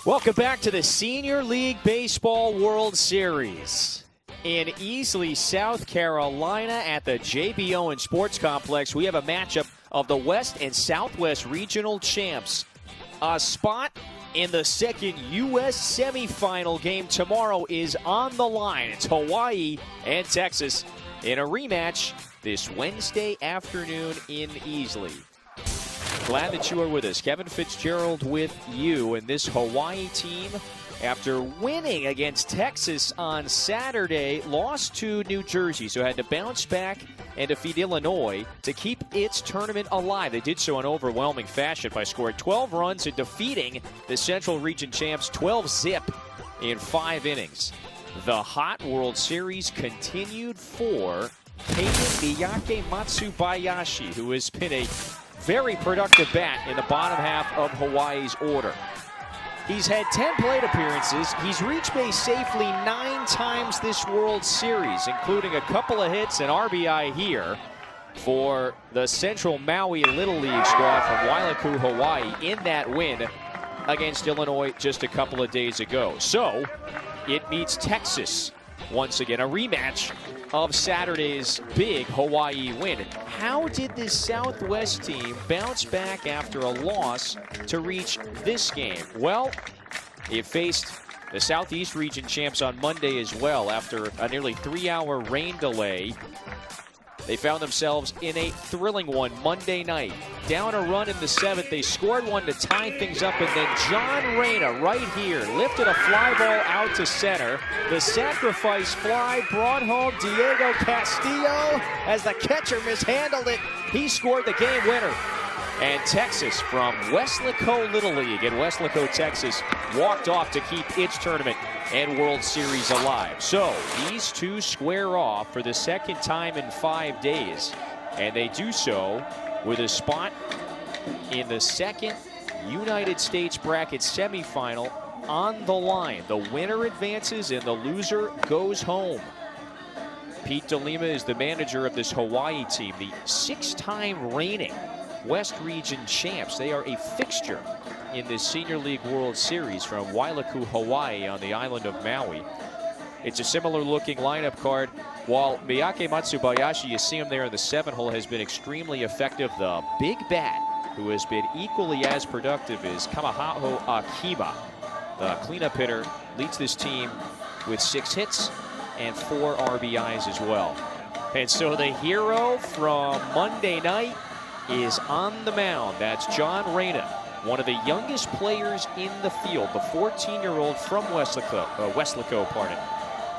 Welcome back to the Senior League Baseball World Series. In Easley, South Carolina at the J.B. Owen Sports Complex, we have a matchup of the West and Southwest Regional Champs. A spot in the second U.S. semifinal game tomorrow is on the line. It's Hawaii and Texas in a rematch this Wednesday afternoon in Easley. Glad that you are with us. Kevin Fitzgerald with you. And this Hawaii team, after winning against Texas on Saturday, lost to New Jersey, so had to bounce back and defeat Illinois to keep its tournament alive. They did so in overwhelming fashion by scoring 12 runs and defeating the Central Region champs 12-zip in 5 innings. The hot World Series continued for Peyton Miyake Matsubayashi, who has been a very productive bat in the bottom half of Hawaii's order. He's had 10 plate appearances. He's reached base safely 9 times this World Series, including a couple of hits and RBI here for the Central Maui Little League squad from Wailuku, Hawaii, in that win against Illinois just a couple of days ago. So it meets Texas once again, a rematch of Saturday's big Hawaii win. How did this Southwest team bounce back after a loss to reach this game? Well, it faced the Southeast Region champs on Monday as well. After a nearly 3-hour rain delay, they found themselves in a thrilling one Monday night. Down a run in the 7th, they scored one to tie things up, and then John Reyna right here lifted a fly ball out to center. The sacrifice fly brought home Diego Castillo as the catcher mishandled it. He scored the game winner. And Texas from Weslaco Little League in Weslaco, Texas, walked off to keep its tournament and World Series alive. So these two square off for the second time in 5 days, and they do so with a spot in the second United States bracket semifinal on the line. The winner advances and the loser goes home. Pete DeLima is the manager of this Hawaii team, the 6-time reigning West Region champs. They are a fixture in this Senior League World Series from Wailuku, Hawaii on the island of Maui. It's a similar looking lineup card. While Miyake Matsubayashi, you see him there in the 7-hole, has been extremely effective, the big bat who has been equally as productive is Kamahaho Akiba. The cleanup hitter leads this team with 6 hits and 4 RBIs as well. And so the hero from Monday night is on the mound. That's John Reyna, one of the youngest players in the field, the 14-year-old from Weslaco,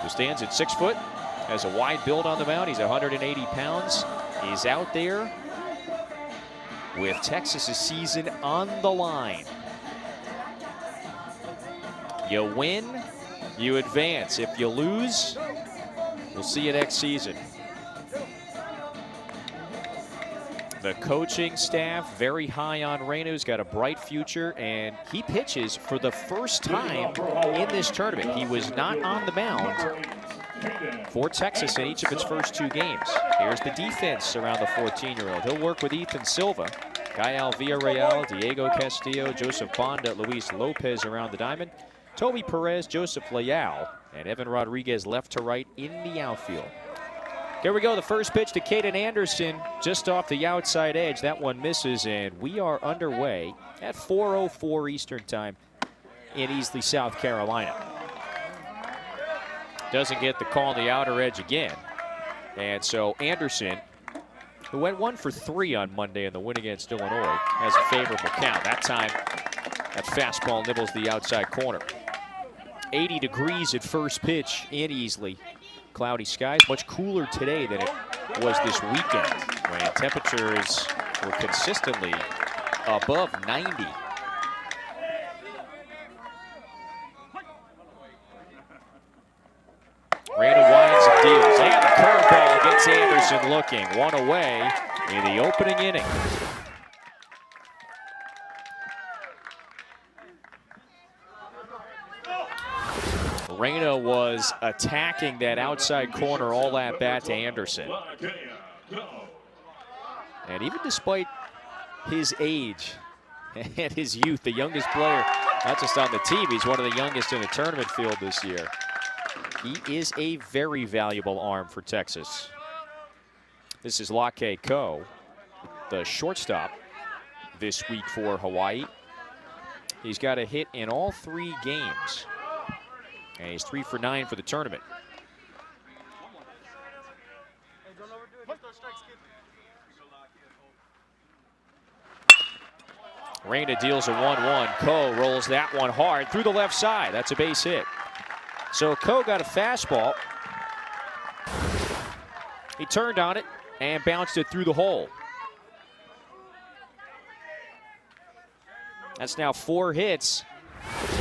who stands at 6 foot, has a wide build on the mound. He's 180 pounds. He's out there with Texas's season on the line. You win, you advance. If you lose, we'll see you next season. The coaching staff very high on Reyna, who's got a bright future, and he pitches for the first time in this tournament. He was not on the mound for Texas in each of its first 2 games. Here's the defense around the 14-year-old. He'll work with Ethan Silva, Gael Villarreal, Diego Castillo, Joseph Bonda, Luis Lopez around the diamond, Toby Perez, Joseph Leal, and Evan Rodriguez left to right in the outfield. Here we go, the first pitch to Caden Anderson, just off the outside edge. That one misses, and we are underway at 4:04 Eastern Time in Easley, South Carolina. Doesn't get the call on the outer edge again. And so Anderson, who went 1 for 3 on Monday in the win against Illinois, has a favorable count. That time, that fastball nibbles the outside corner. 80 degrees at first pitch in Easley. Cloudy skies, much cooler today than it was this weekend, when temperatures were consistently above 90. Reyna winds and deals, and the curveball gets Anderson looking. 1 away in the opening inning. Reyna was attacking that outside corner all at bat to Anderson. And even despite his age and his youth, the youngest player Not just on the team, he's one of the youngest in the tournament field this year. He is a very valuable arm for Texas. This is Weslaco, the shortstop this week for Hawaii. He's got a hit in all 3 games, and he's 3 for 9 for the tournament. Reyna deals a 1-1. Ko rolls that one hard through the left side. That's a base hit. So Ko got a fastball. He turned on it and bounced it through the hole. That's now 4 hits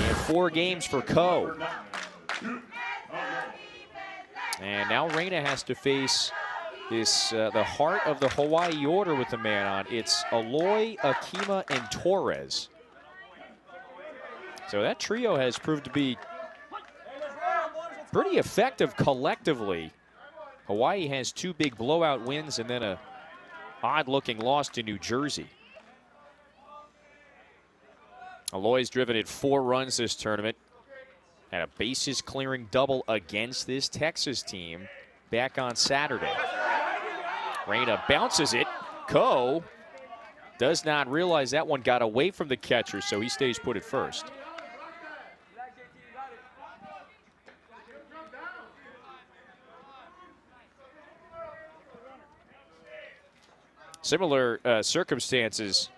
in 4 games for Ko. And now Reyna has to face this the heart of the Hawaii order with the man on. It's Easley, Akima, and Torres. So that trio has proved to be pretty effective collectively. Hawaii has 2 big blowout wins and then a odd-looking loss to New Jersey. Easley's driven in 4 runs this tournament. Had a bases-clearing double against this Texas team back on Saturday. Reyna bounces it. Ko does not realize that one got away from the catcher, so he stays put at first. Similar circumstances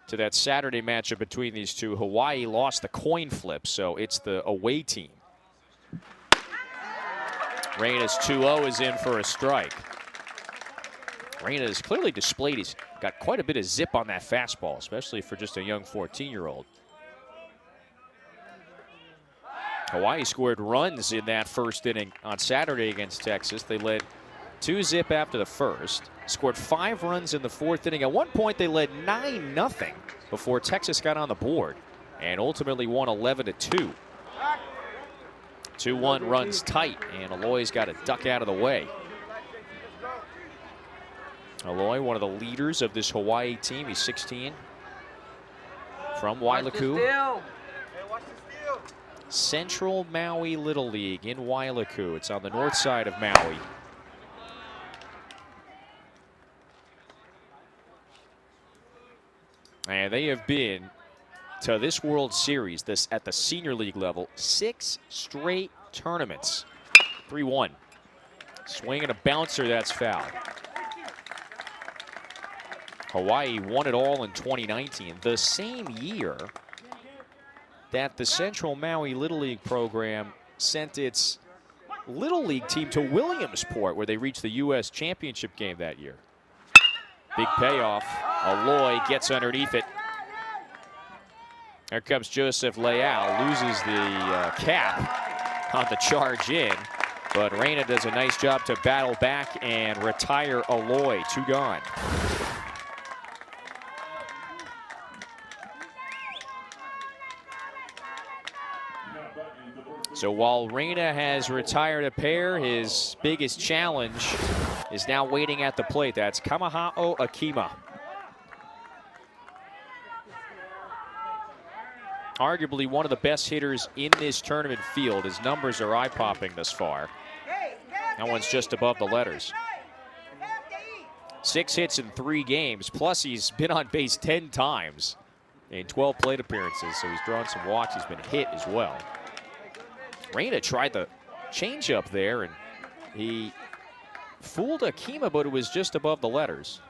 to that Saturday matchup between these two. Hawaii lost the coin flip, so it's the away team. Reyna's 2-0 is in for a strike. Reyna has clearly displayed he's got quite a bit of zip on that fastball, especially for just a young 14-year-old. Hawaii scored runs in that first inning on Saturday against Texas. They led 2-0 after the first, scored 5 runs in the 4th inning. At one point, they led 9-0 before Texas got on the board and ultimately won 11-2. 2-1 runs tight, and Easley's got to duck out of the way. Easley, one of the leaders of this Hawaii team. He's 16 from Wailuku. Central Maui Little League in Wailuku. It's on the north side of Maui. And they have been to this World Series, at the senior league level, 6 straight tournaments. 3-1. Swing and a bouncer, that's foul. Hawaii won it all in 2019, the same year that the Central Maui Little League program sent its Little League team to Williamsport, where they reached the U.S. Championship game that year. Big payoff. Easley gets underneath it. There comes Joseph Leal, loses the cap on the charge in, but Reyna does a nice job to battle back and retire Easley. 2 gone. So while Reyna has retired a pair, his biggest challenge is now waiting at the plate. That's Kamahao Akima. Arguably one of the best hitters in this tournament field. His numbers are eye-popping thus far. That one's just above the letters. 6 hits in 3 games, plus he's been on base 10 times in 12 plate appearances, so he's drawn some walks. He's been hit as well. Reyna tried the changeup there, and he fooled Akima, but it was just above the letters.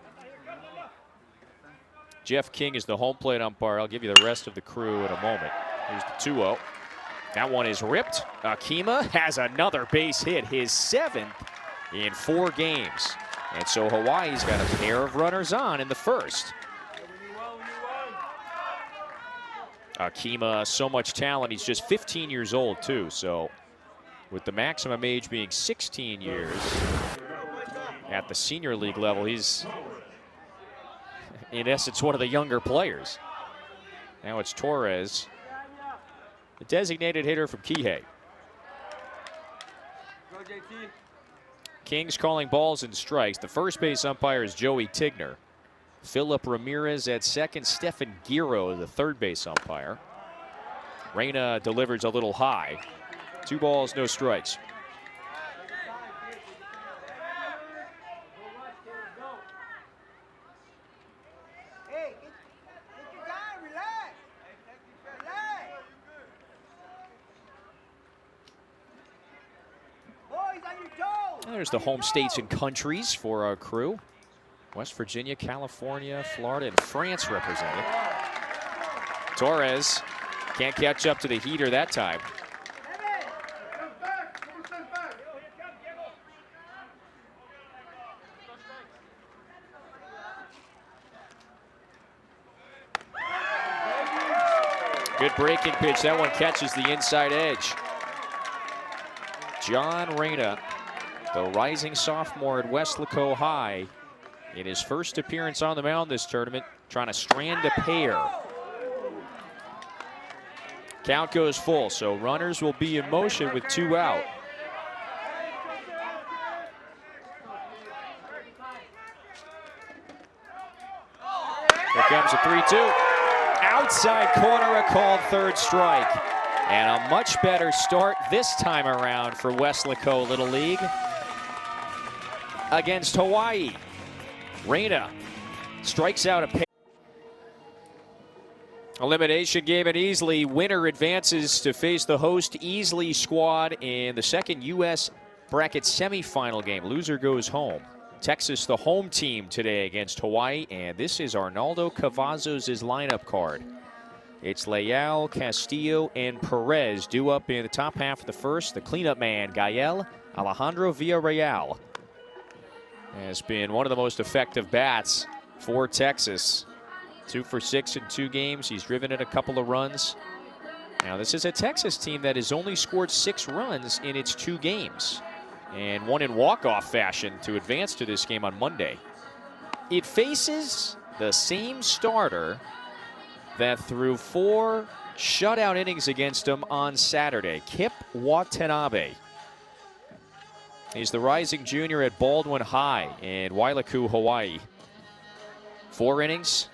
Jeff King is the home plate umpire. I'll give you the rest of the crew in a moment. Here's the 2-0. That one is ripped. Akima has another base hit, his 7th in 4 games. And so Hawaii's got a pair of runners on in the first. Akima, so much talent. He's just 15 years old, too. So with the maximum age being 16 years at the senior league level, he's, in essence, one of the younger players. Now it's Torres, the designated hitter from Kihei. King's calling balls and strikes. The first base umpire is Joey Tigner. Philip Ramirez at second. Stephen Giro, the third base umpire. Reyna delivers a little high. 2 balls, no strikes. There's the home states and countries for our crew. West Virginia, California, Florida, and France represented. Torres can't catch up to the heater that time. Good breaking pitch. That one catches the inside edge. John Reyna, the rising sophomore at Weslaco High, in his first appearance on the mound this tournament, trying to strand a pair. Count goes full, so runners will be in motion with 2 out. Here comes a 3-2. Outside corner, a called third strike. And a much better start this time around for Weslaco Little League against Hawaii. Reyna strikes out a pair. Elimination game at Easley. Winner advances to face the host Easley squad in the second U.S. bracket semifinal game. Loser goes home. Texas, the home team today against Hawaii, and this is Arnaldo Cavazos' lineup card. It's Leal, Castillo, and Perez due up in the top half of the first. The cleanup man, Gael Alejandro Villarreal, has been one of the most effective bats for Texas. 2 for 6 in 2 games. He's driven in a couple of runs. Now, this is a Texas team that has only scored 6 runs in its 2 games, and won in walk-off fashion to advance to this game on Monday. It faces the same starter that threw 4 shutout innings against him on Saturday, Kip Watanabe. He's the rising junior at Baldwin High in Wailuku, Hawaii. 4 innings,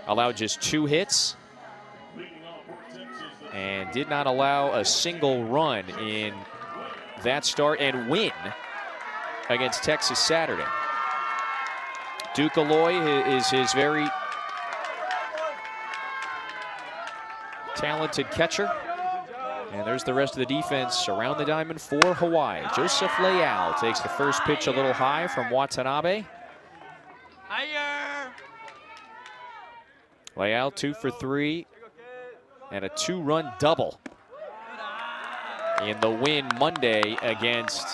allowed just 2 hits, and did not allow a single run in that start and win against Texas Saturday. Duke Aloy is his very talented catcher. And there's the rest of the defense around the diamond for Hawaii. Joseph Leal takes the first pitch a little high from Watanabe. Leal 2 for 3 and a 2-run double in the win Monday against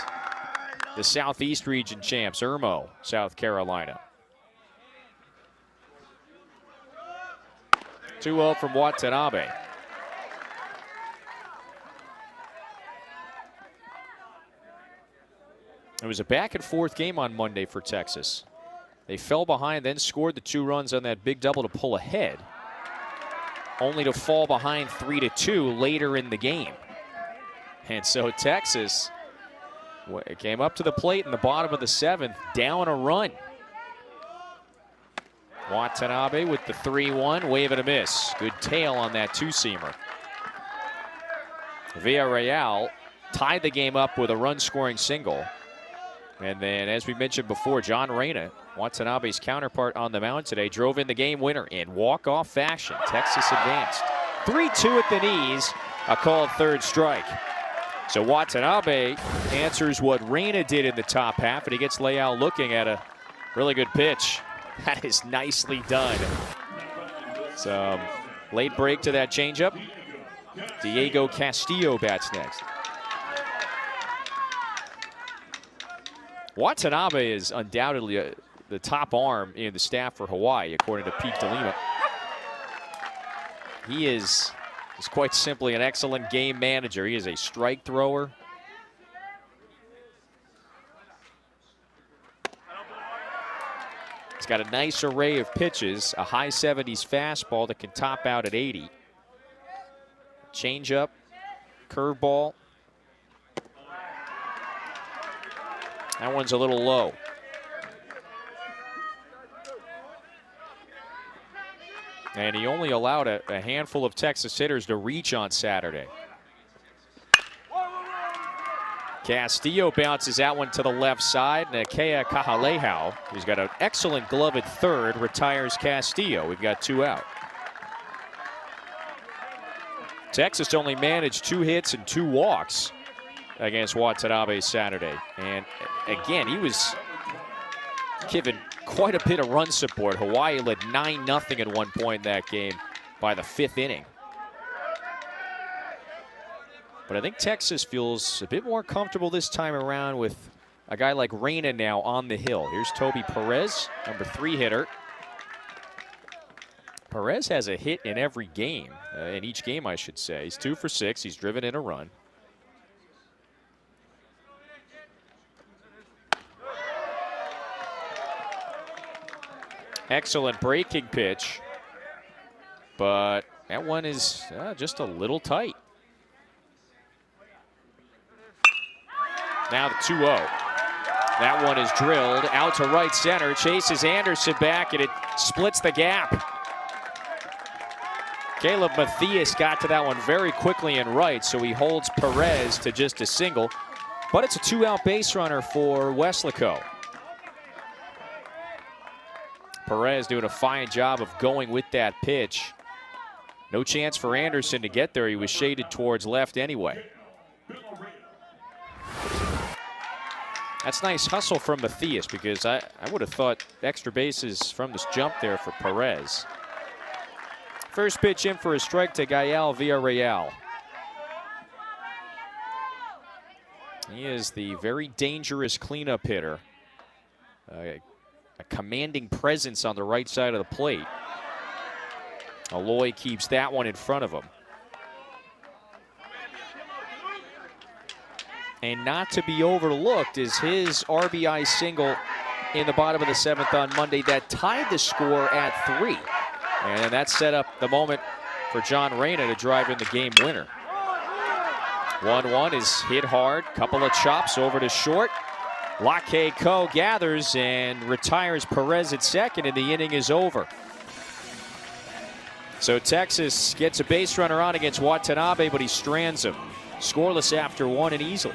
the Southeast Region champs, Irmo, South Carolina. 2-0 from Watanabe. It was a back-and-forth game on Monday for Texas. They fell behind, then scored the 2 runs on that big double to pull ahead, only to fall behind 3-2 later in the game. And so Texas came up to the plate in the bottom of the 7th, down a run. Watanabe with the 3-1, wave and a miss. Good tail on that 2-seamer. Villarreal tied the game up with a run-scoring single. And then, as we mentioned before, John Reyna, Watanabe's counterpart on the mound today, drove in the game winner in walk-off fashion. Texas advanced. 3-2 at the knees, a called third strike. So Watanabe answers what Reyna did in the top half, and he gets Leal looking at a really good pitch. That is nicely done. So late break to that changeup. Diego Castillo bats next. Watanabe is undoubtedly the top arm in the staff for Hawaii, according to Pete DeLima. He is quite simply an excellent game manager. He is a strike thrower. He's got a nice array of pitches, a high 70s fastball that can top out at 80. Changeup, curveball. That one's a little low. And he only allowed a handful of Texas hitters to reach on Saturday. Castillo bounces that one to the left side. Nakea Kahalehau, who's got an excellent glove at third, retires Castillo. We've got 2 out. Texas only managed 2 hits and 2 walks against Watanabe Saturday. And again, he was given quite a bit of run support. Hawaii led 9-0 at one point in that game by the 5th inning. But I think Texas feels a bit more comfortable this time around with a guy like Reyna now on the hill. Here's Toby Perez, number 3 hitter. Perez has a hit in every game, in each game I should say. He's 2 for 6, he's driven in a run. Excellent breaking pitch, but that one is just a little tight. Now the 2-0. That one is drilled out to right center, chases Anderson back, and it splits the gap. Caleb Mathias got to that one very quickly in right, so he holds Perez to just a single. But it's a 2-out base runner for Weslaco. Perez doing a fine job of going with that pitch. No chance for Anderson to get there. He was shaded towards left anyway. That's nice hustle from Mathias, because I would have thought extra bases from this jump there for Perez. First pitch in for a strike to Gael Villarreal. He is the very dangerous cleanup hitter. A commanding presence on the right side of the plate. Aloy keeps that one in front of him. And not to be overlooked is his RBI single in the bottom of the 7th on Monday that tied the score at 3. And that set up the moment for John Reyna to drive in the game winner. 1-1 is hit hard, couple of chops over to short. Lake Ko gathers and retires Perez at second, and the inning is over. So Texas gets a base runner on against Watanabe, but he strands him. Scoreless after 1 in Easley.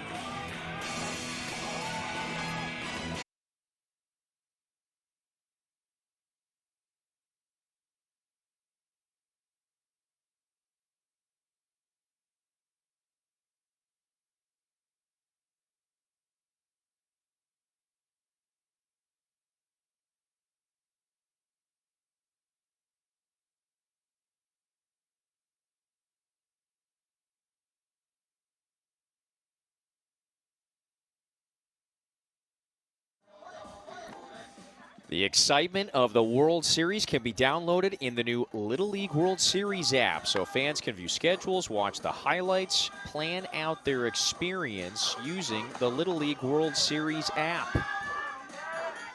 The excitement of the World Series can be downloaded in the new Little League World Series app, so fans can view schedules, watch the highlights, plan out their experience using the Little League World Series app.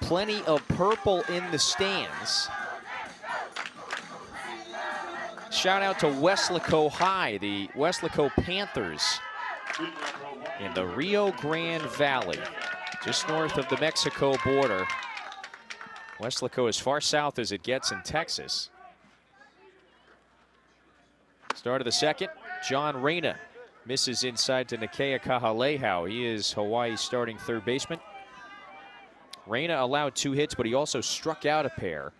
Plenty of purple in the stands. Shout out to Weslaco High, the Weslaco Panthers in the Rio Grande Valley, just north of the Mexico border. Weslaco as far south as it gets in Texas. Start of the second, John Reyna misses inside to Nakea Kahalehau. He is Hawaii's starting third baseman. Reyna allowed 2 hits, but he also struck out a pair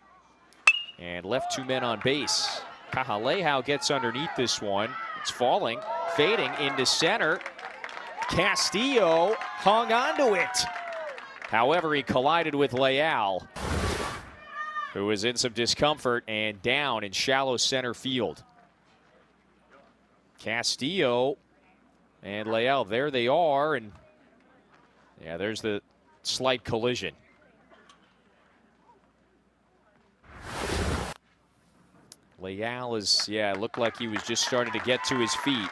and left 2 men on base. Kahalehau gets underneath this one. It's falling, fading into center. Castillo hung onto it. However, he collided with Leal, who was in some discomfort and down in shallow center field. Castillo and Leal, there they are, and yeah, there's the slight collision. Leal is, yeah, it looked like he was just starting to get to his feet.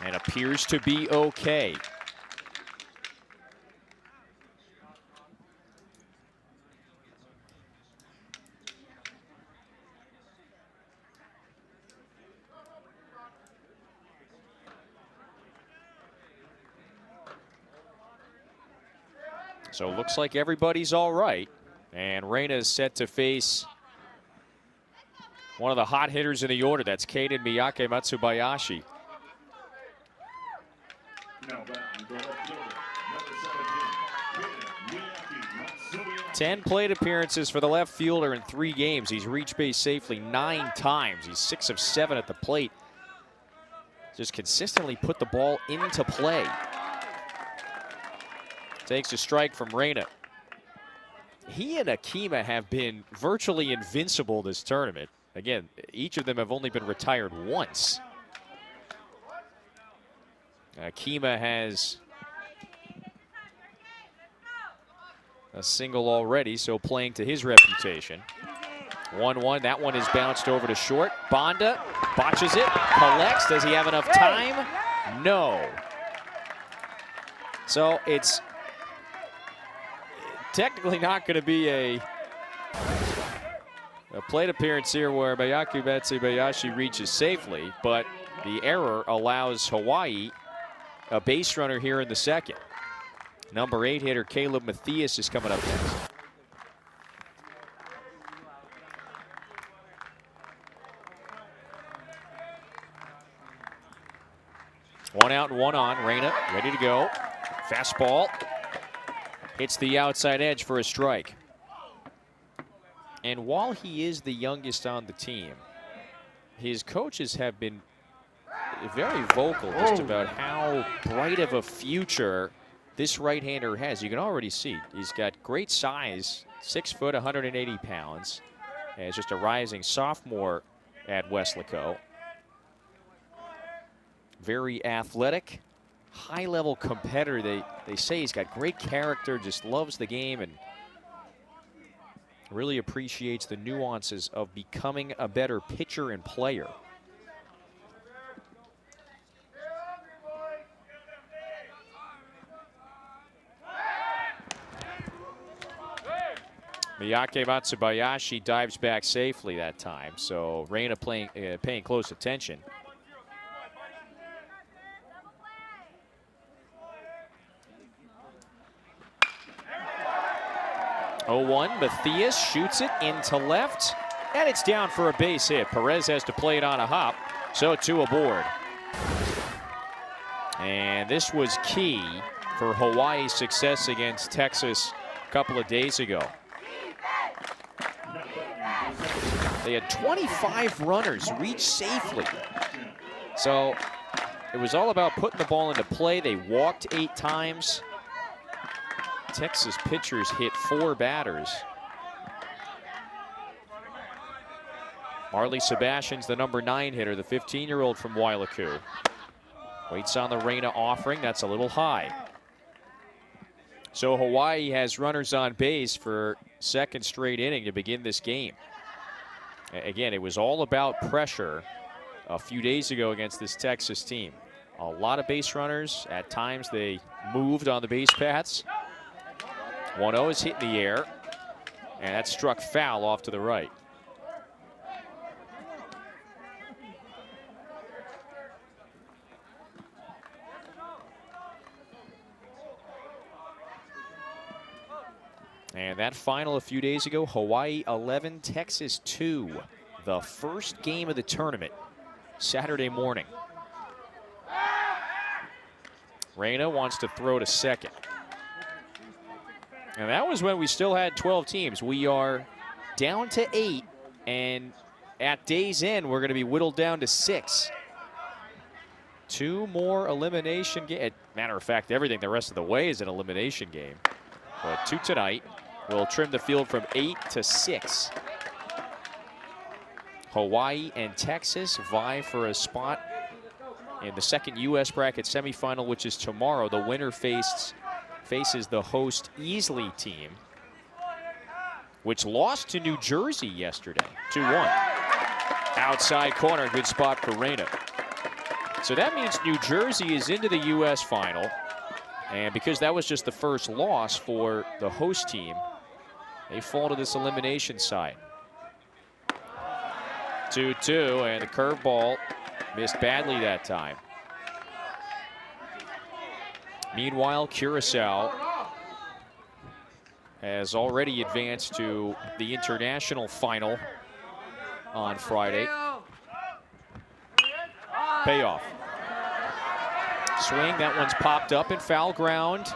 And appears to be okay. So it looks like everybody's all right. And Reina is set to face one of the hot hitters in the order. That's Kaden Miyake Matsubayashi. 10 plate appearances for the left fielder in 3 games. He's reached base safely 9 times. He's 6 of 7 at the plate. Just consistently put the ball into play. Takes a strike from Reina. He and Akima have been virtually invincible this tournament. Again, each of them have only been retired once. Akima has a single already, so playing to his reputation. 1-1, that one is bounced over to short. Bonda botches it, collects. Does he have enough time? No. So it's technically not going to be a plate appearance here where Miyake Matsubayashi reaches safely, but the error allows Hawaii a base runner here in the second. Number 8 hitter Caleb Matthias is coming up next. One out and one on. Reina ready to go. Fastball hits the outside edge for a strike. And while he is the youngest on the team, his coaches have been very vocal just about how bright of a future this right-hander has. You can already see he's got great size, 6 foot, 180 pounds. As just a rising sophomore at Weslaco. Very athletic, high-level competitor. They say he's got great character, just loves the game, and really appreciates the nuances of becoming a better pitcher and player. Miyake Matsubayashi dives back safely that time, so Reina paying close attention. Matthias shoots it into left, and it's down for a base hit. Perez has to play it on a hop, so 2 aboard. And this was key for Hawaii's success against Texas a couple of days ago. They had 25 runners reach safely. So it was all about putting the ball into play. They walked 8 times. Texas pitchers hit 4 batters. Marley Sebastian's the number 9 hitter, the 15-year-old from Wailuku. Waits on the Reina offering. That's a little high. So Hawaii has runners on base for second straight inning to begin this game. Again, it was all about pressure a few days ago against this Texas team. A lot of base runners. At times they moved on the base paths. 1-0 is hit in the air, and that struck foul off to the right. And that final a few days ago, Hawaii 11, Texas 2. The first game of the tournament, Saturday morning. Reina wants to throw to second. And that was when we still had 12 teams. We are down to 8, and at day's end, we're going to be whittled down to 6. 2 more elimination games. Matter of fact, everything the rest of the way is an elimination game. But 2 tonight will trim the field from 8 to 6. Hawaii and Texas vie for a spot in the second U.S. bracket semifinal, which is tomorrow. The winner faces the host Easley team, which lost to New Jersey yesterday, 2-1. Outside corner, good spot for Reina. So that means New Jersey is into the U.S. final. And because that was just the first loss for the host team, they fall to this elimination side. 2-2, and the curveball missed badly that time. Meanwhile, Curacao has already advanced to the international final on Friday. Payoff. Swing, that one's popped up in foul ground.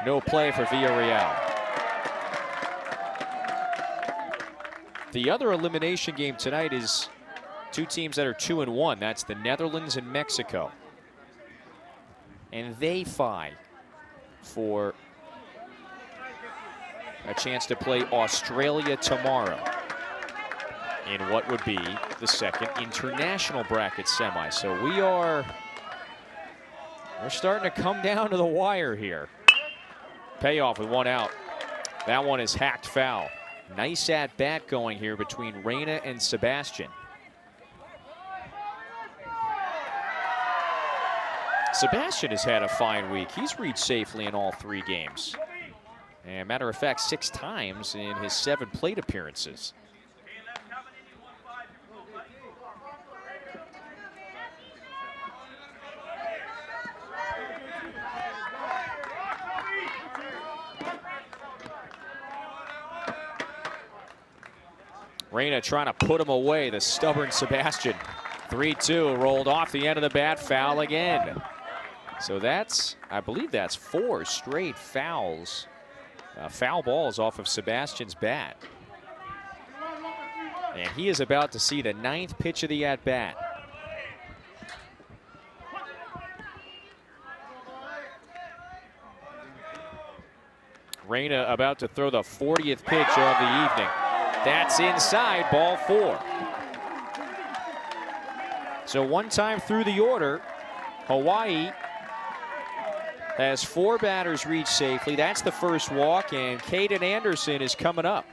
No play for Villarreal. The other elimination game tonight is two teams that are 2-1. That's the Netherlands and Mexico. And they vie for a chance to play Australia tomorrow in what would be the second international bracket semi. So we're starting to come down to the wire here. Payoff with one out. That one is hacked foul. Nice at bat going here between Reyna and Sebastian. Sebastian has had a fine week. He's reached safely in all 3 games. And matter of fact, 6 times in his 7 plate appearances. Reyna trying to put him away, the stubborn Sebastian. 3-2, rolled off the end of the bat, foul again. So that's, I believe that's 4 straight fouls. Foul balls off of Sebastian's bat. And he is about to see the 9th pitch of the at-bat. Reyna about to throw the 40th pitch of the evening. That's inside, ball 4. So one time through the order, Hawaii has 4 batters reach safely. That's the first walk, and Caden Anderson is coming up.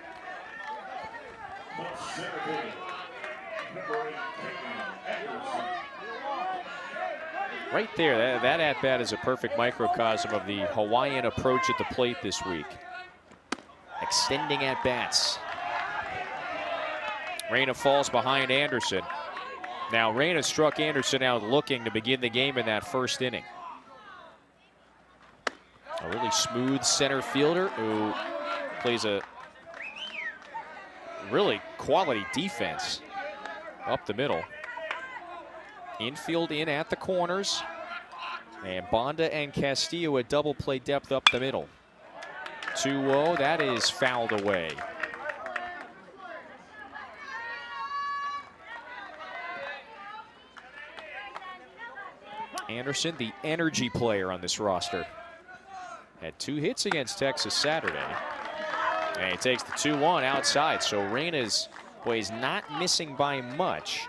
Right there, that at-bat is a perfect microcosm of the Hawaiian approach at the plate this week. Extending at-bats. Reyna falls behind Anderson. Now Reyna struck Anderson out looking to begin the game in that first inning. A really smooth center fielder who plays a really quality defense up the middle. Infield in at the corners. And Bonda and Castillo a double play depth up the middle. 2-0, that is fouled away. Anderson, the energy player on this roster. Had 2 hits against Texas Saturday. And he takes the 2-1 outside. So Reyna's is not missing by much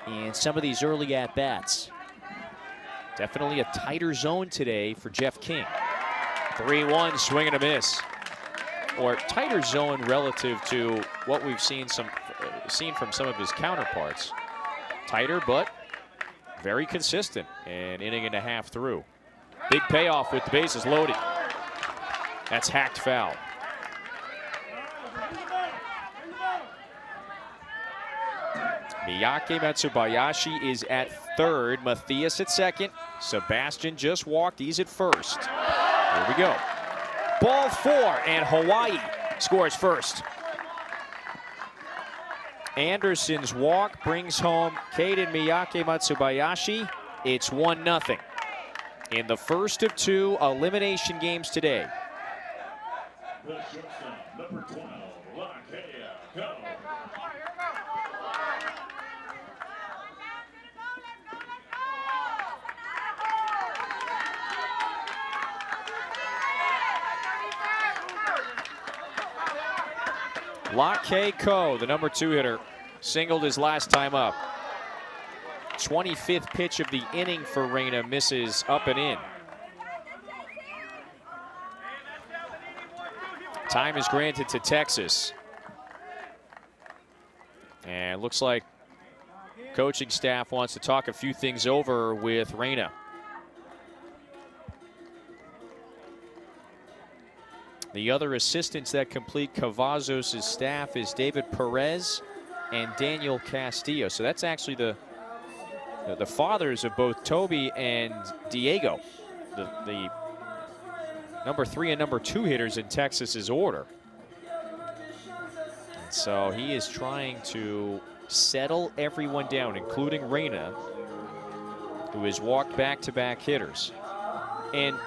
in some of these early at-bats. Definitely a tighter zone today for Jeff King. 3-1, swing and a miss. Or tighter zone relative to what we've seen from some of his counterparts. Tighter, but very consistent an inning and a half through. Big payoff with the bases loaded. That's hacked foul. Miyake Matsubayashi is at third. Matthias at second. Sebastian just walked. He's at first. Here we go. Ball 4, and Hawaii scores first. Anderson's walk brings home Caden Miyake Matsubayashi. It's 1-0 in the first of 2 elimination games today. Number 12, go. Lake Ko, the number 2 hitter, singled his last time up. 25th pitch of the inning for Reyna, misses up and in. Time is granted to Texas. And it looks like coaching staff wants to talk a few things over with Reyna. The other assistants that complete Cavazos' staff is David Perez and Daniel Castillo. So that's actually the fathers of both Toby and Diego, the number 3 and number 2 hitters in Texas's order. And so he is trying to settle everyone down, including Reyna, who has walked back-to-back hitters. And,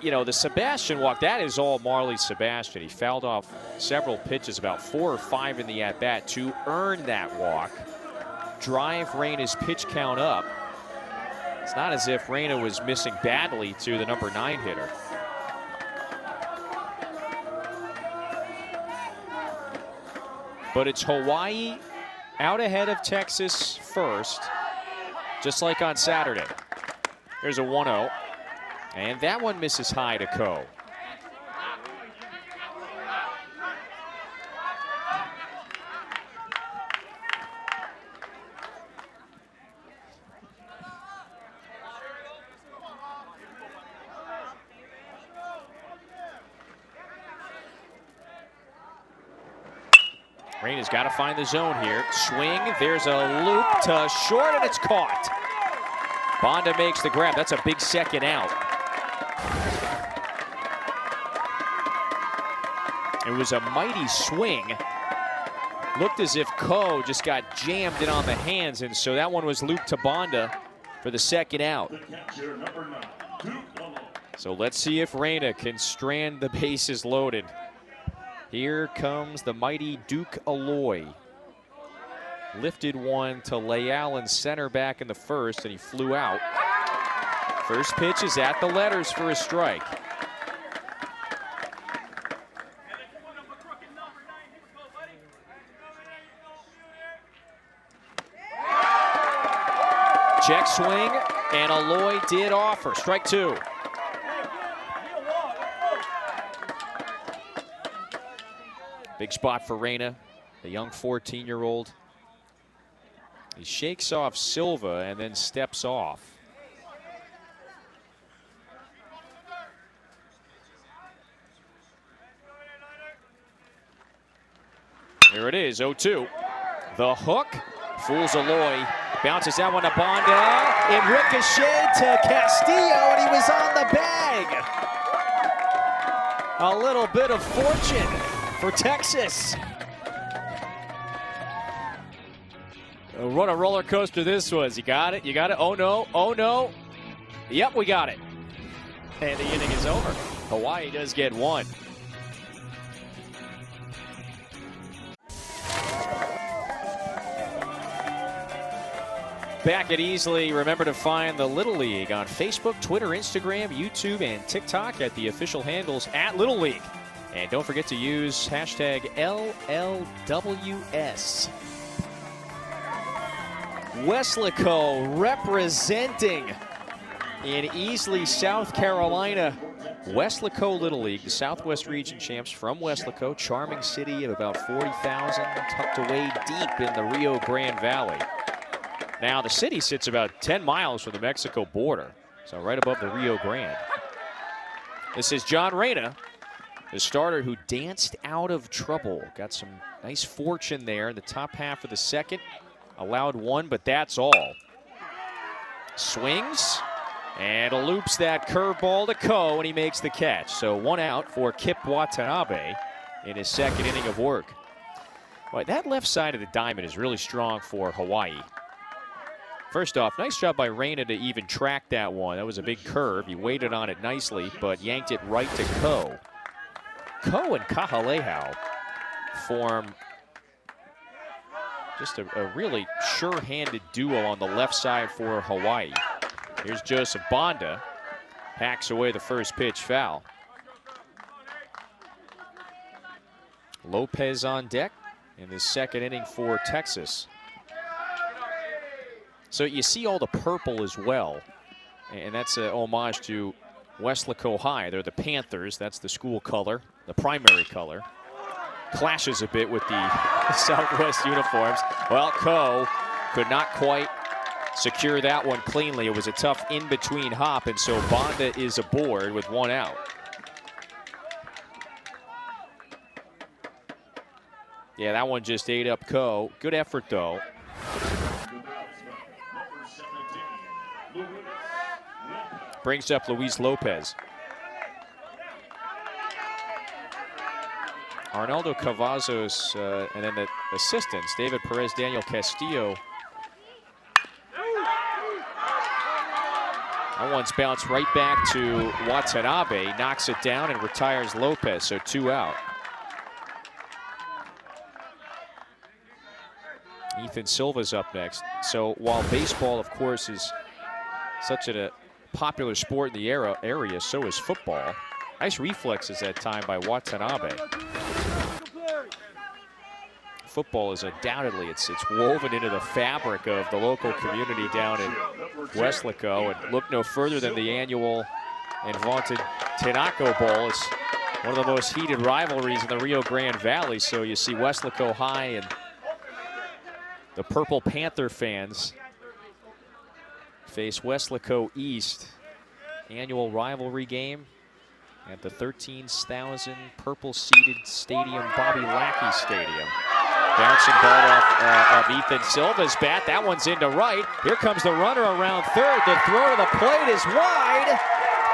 you know, the Sebastian walk, that is all Marley Sebastian. He fouled off several pitches, about 4 or 5 in the at-bat to earn that walk, drive Reyna's pitch count up. It's not as if Reyna was missing badly to the number 9 hitter. But it's Hawaii out ahead of Texas first, just like on Saturday. There's a 1-0, and that one misses high to Ko. Reyna's got to find the zone here. Swing, there's a loop to short, and it's caught. Bonda makes the grab. That's a big second out. It was a mighty swing. Looked as if Ko just got jammed in on the hands, and so that one was looped to Bonda for the second out. So let's see if Reyna can strand the bases loaded. Here comes the mighty Duke Aloy. Lifted one to Leal in center back in the first, and he flew out. First pitch is at the letters for a strike. Check swing, and Aloy did offer. Strike 2. Big spot for Reyna, the young 14-year-old. He shakes off Silva and then steps off. Here it is, 0-2. The hook, fools Aloy, bounces that one to Bonda. It ricocheted to Castillo, and he was on the bag. A little bit of fortune for Texas. What a roller coaster this was. You got it, you got it. Oh no, oh no. Yep, we got it. And the inning is over. Hawaii does get one. Back at Easley, remember to find the Little League on Facebook, Twitter, Instagram, YouTube, and TikTok at the official handles at Little League. And don't forget to use hashtag LLWS. Weslaco representing in Easley, South Carolina. Weslaco Little League, the Southwest Region champs from Weslaco, charming city of about 40,000, tucked away deep in the Rio Grande Valley. Now, the city sits about 10 miles from the Mexico border, so right above the Rio Grande. This is John Reyna, the starter who danced out of trouble. Got some nice fortune there in the top half of the second. Allowed one, but that's all. Swings and loops that curveball to Ko, and he makes the catch. So 1 out for Kip Watanabe in his second inning of work. Boy, that left side of the diamond is really strong for Hawaii. First off, nice job by Reyna to even track that one. That was a big curve. He waited on it nicely, but yanked it right to Ko. Ko and Kahalehau form just a really sure-handed duo on the left side for Hawaii. Here's Joseph Bonda. Hacks away the first pitch, foul. Lopez on deck in the second inning for Texas. So you see all the purple as well, and that's a homage to Weslaco High. They're the Panthers. That's the school color, the primary color. Clashes a bit with the Southwest uniforms. Well, Ko could not quite secure that one cleanly. It was a tough in-between hop, and so Bonda is aboard with 1 out. Yeah, that one just ate up Ko. Good effort, though. Brings up Luis Lopez. Arnaldo Cavazos, and then the assistants, David Perez, Daniel Castillo. That one's bounced right back to Watanabe, knocks it down and retires Lopez, so 2 out. Ethan Silva's up next. So while baseball, of course, is such a popular sport in the area, so is football. Nice reflexes that time by Watanabe. Football is undoubtedly, it's woven into the fabric of the local community down in Weslaco. And look no further than the annual and vaunted Tinaco Bowl. It's one of the most heated rivalries in the Rio Grande Valley. So you see Weslaco High and the Purple Panther fans face Weslaco East. Annual rivalry game at the 13,000 purple-seated stadium, Bobby Lackey Stadium. Bouncing ball off Ethan Silva's bat. That one's into right. Here comes the runner around third. The throw to the plate is wide.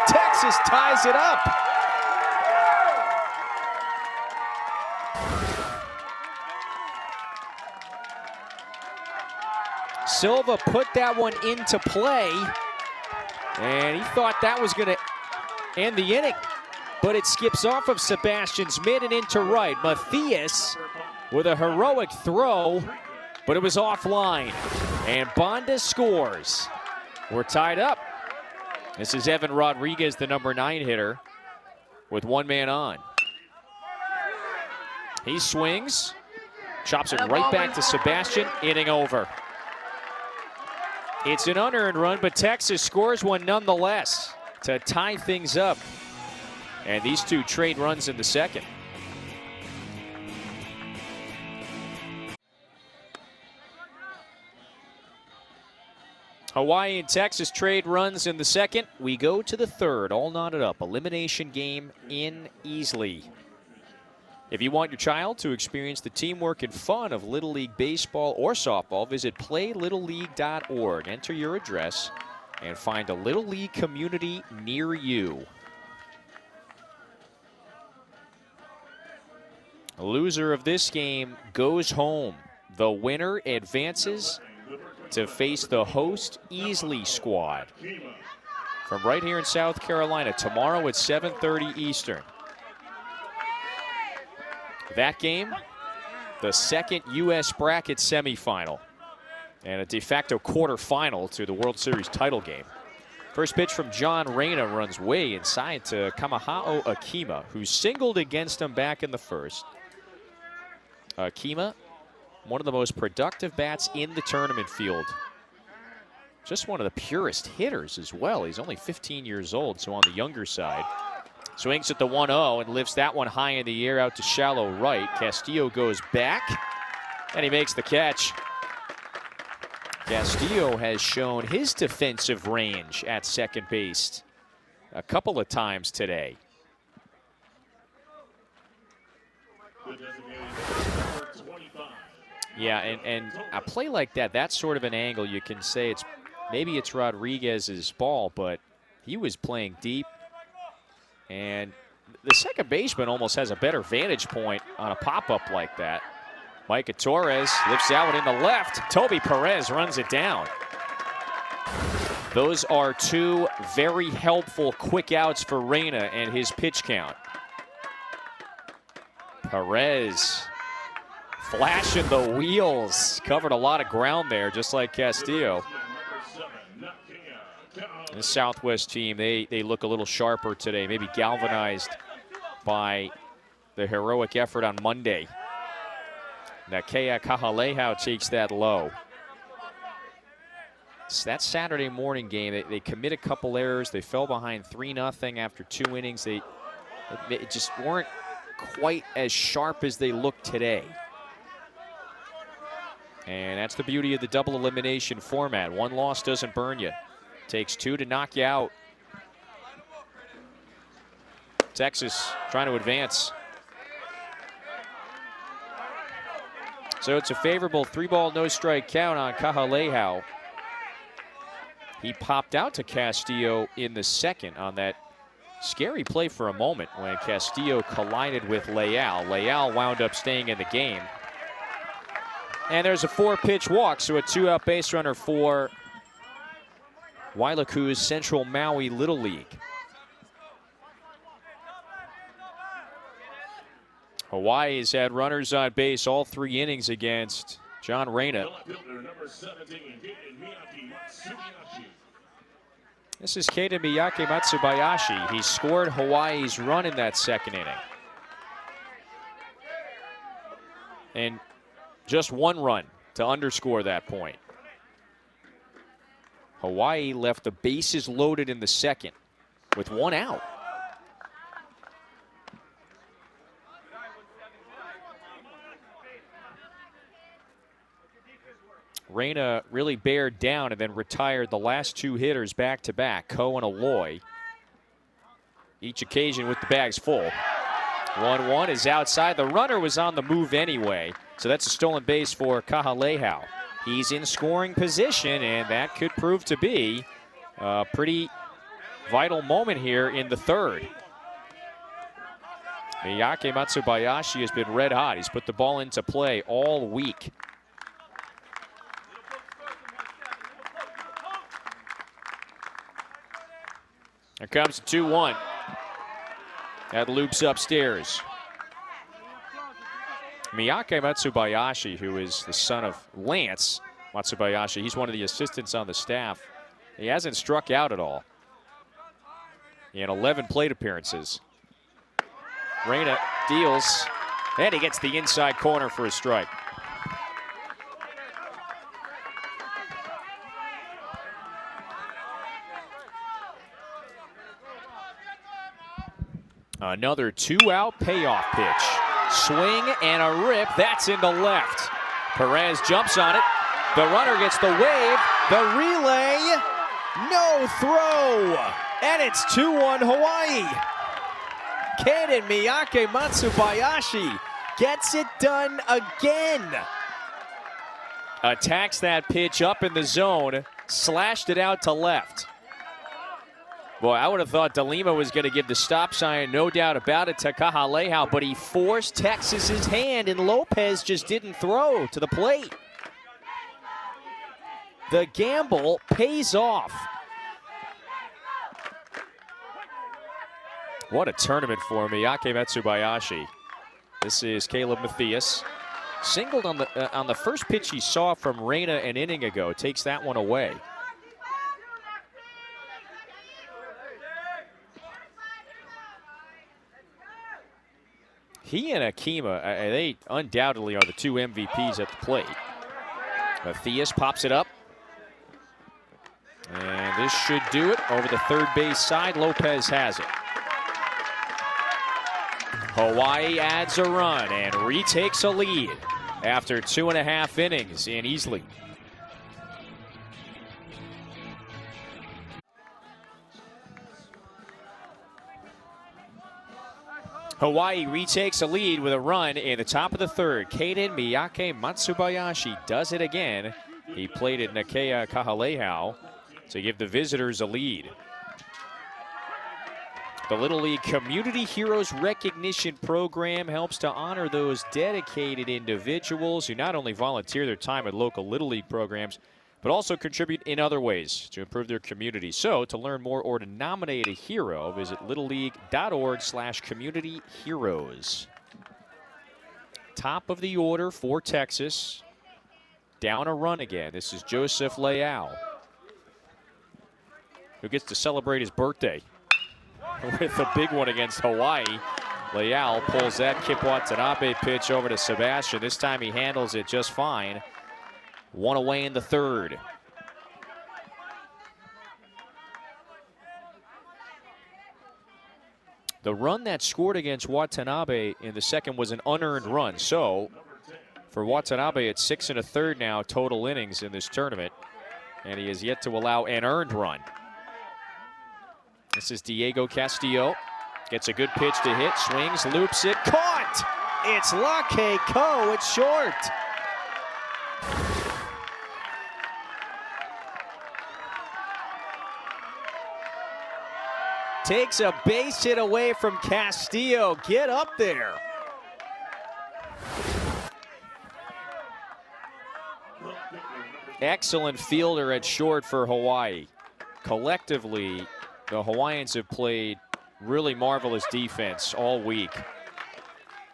Texas ties it up. Silva put that one into play, and he thought that was going to end the inning. But it skips off of Sebastian's mid and into right. Matthias with a heroic throw, but it was offline. And Bonda scores. We're tied up. This is Evan Rodriguez, the number 9 hitter, with 1 man on. He swings, chops it right back to Sebastian, inning over. It's an unearned run, but Texas scores one nonetheless to tie things up. And these two trade runs in the second. Hawaii and Texas trade runs in the second. We go to the third, all knotted up. Elimination game in Easley. If you want your child to experience the teamwork and fun of Little League baseball or softball, visit playlittleleague.org. Enter your address and find a Little League community near you. The loser of this game goes home. The winner advances to face the host Easley squad from right here in South Carolina tomorrow at 7:30 Eastern. That game, the second U.S. bracket semifinal and a de facto quarterfinal to the World Series title game. First pitch from John Reyna runs way inside to Kamahao Akima, who singled against him back in the first. Akima, one of the most productive bats in the tournament field. Just one of the purest hitters as well. He's only 15 years old, so on the younger side. Swings at the 1-0 and lifts that one high in the air out to shallow right. Castillo goes back, and he makes the catch. Castillo has shown his defensive range at second base a couple of times today. Yeah, and a play like that, that's sort of an angle you can say maybe it's Rodriguez's ball, but he was playing deep. And the second baseman almost has a better vantage point on a pop-up like that. Micah Torres lifts that one in the left. Toby Perez runs it down. Those are two very helpful quick outs for Reyna and his pitch count. Perez flashing the wheels. Covered a lot of ground there, just like Castillo. The Southwest team, they look a little sharper today, maybe galvanized by the heroic effort on Monday. Nakea Kahalehau takes that low. It's that Saturday morning game. They commit a couple errors. They fell behind 3-0 after 2 innings. They just weren't quite as sharp as they look today. And that's the beauty of the double elimination format. One loss doesn't burn you. Takes 2 to knock you out. Texas trying to advance. So it's a favorable 3-ball, no-strike count on Kahalehau. He popped out to Castillo in the second on that Scary play for a moment when Castillo collided with Leal. Leal wound up staying in the game. And there's a 4-pitch walk, so a 2-out base runner for Wailuku's Central Maui Little League. Hawaii has had runners on base all 3 innings against John Reyna. This is Keita Miyake Matsubayashi. He scored Hawaii's run in that second inning. And just 1 run to underscore that point. Hawaii left the bases loaded in the second with 1 out. Reyna really bared down and then retired the last 2 hitters back-to-back, Ko and Aloy. Each occasion with the bags full. 1-1 is outside. The runner was on the move anyway, so that's a stolen base for Kahalehau. He's in scoring position, and that could prove to be a pretty vital moment here in the third. Miyake Matsubayashi has been red hot. He's put the ball into play all week. Here comes the 2-1. That loops upstairs. Miyake Matsubayashi, who is the son of Lance Matsubayashi, he's one of the assistants on the staff. He hasn't struck out at all in 11 plate appearances. Reyna deals, and he gets the inside corner for a strike. Another 2-out payoff pitch. Swing and a rip. That's into left. Perez jumps on it. The runner gets the wave. The relay. No throw. And it's 2-1 Hawaii. Kaden Miyake Matsubayashi gets it done again. Attacks that pitch up in the zone. Slashed it out to left. Boy, I would have thought De Lima was going to give the stop sign, no doubt about it, to Kahalehau, but he forced Texas's hand, and Lopez just didn't throw to the plate. The gamble pays off. What a tournament for Miyake Matsubayashi. This is Caleb Matthias. Singled on the first pitch he saw from Reyna an inning ago. Takes that one away. He and Akima, they undoubtedly are the 2 MVPs at the plate. Matthias pops it up. And this should do it. Over the third base side, Lopez has it. Hawaii adds a run and retakes a lead after 2.5 innings in Easley. Hawaii retakes a lead with a run in the top of the third. Kaden Miyake Matsubayashi does it again. He played at Nakea Kahalehau to give the visitors a lead. The Little League Community Heroes Recognition Program helps to honor those dedicated individuals who not only volunteer their time at local Little League programs, but also contribute in other ways to improve their community. So to learn more or to nominate a hero, visit littleleague.org/communityheroes. Top of the order for Texas. Down a run again. This is Joseph Leal, who gets to celebrate his birthday with a big one against Hawaii. Leal pulls that Kip Watanabe pitch over to Sebastian. This time he handles it just fine. 1 away in the third. The run that scored against Watanabe in the second was an unearned run. So for Watanabe, it's 6 1/3 now total innings in this tournament, and he has yet to allow an earned run. This is Diego Castillo. Gets a good pitch to hit, swings, loops it, caught! It's Lake Ko, it's short. takes a base hit away from Castillo. Get up there. Excellent fielder at short for Hawaii. Collectively, the Hawaiians have played really marvelous defense all week.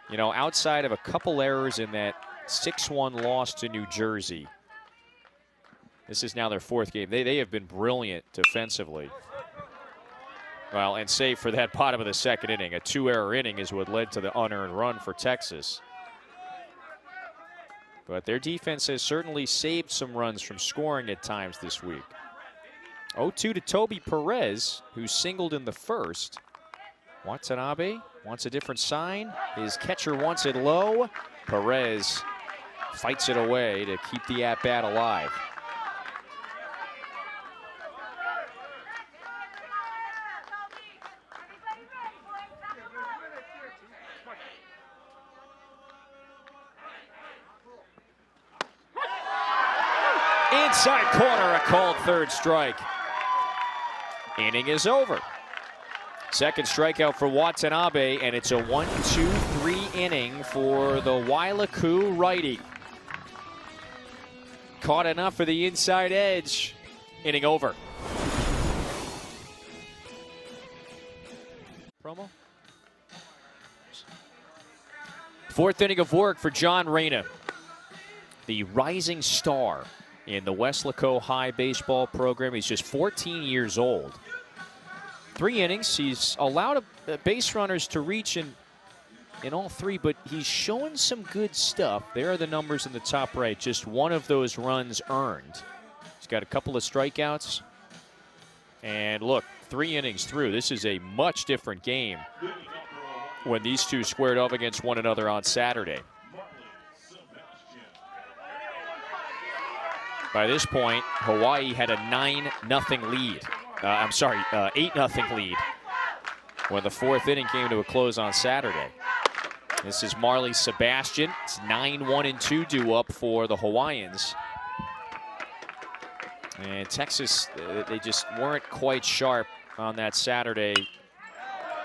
You know, outside of a couple errors in that 6-1 loss to New Jersey. This is now their 4th game. They have been brilliant defensively. Well, and save for that bottom of the 2nd inning. A 2-error inning is what led to the unearned run for Texas. But their defense has certainly saved some runs from scoring at times this week. 0-2 to Toby Perez, who singled in the 1st. Watanabe wants a different sign. His catcher wants it low. Perez fights it away to keep the at-bat alive. Inside corner, a called 3rd strike. Inning is over. 2nd strikeout for Watanabe, and it's a 1-2-3 inning for the Wailuku righty. Caught enough for the inside edge. Inning over. Promo. 4th inning of work for John Reyna, the rising star in the Weslaco High baseball program. He's just 14 years old. 3 innings. He's allowed base runners to reach in all 3, but he's showing some good stuff. There are the numbers in the top right. Just 1 of those runs earned. He's got a couple of strikeouts. And look, 3 innings through. This is a much different game when these two squared off against one another on Saturday. By this point, Hawaii had a 9-0 lead. 8-0 lead when the 4th inning came to a close on Saturday. This is Marley Sebastian. It's 9-1-2 due up for the Hawaiians. And Texas, they just weren't quite sharp on that Saturday.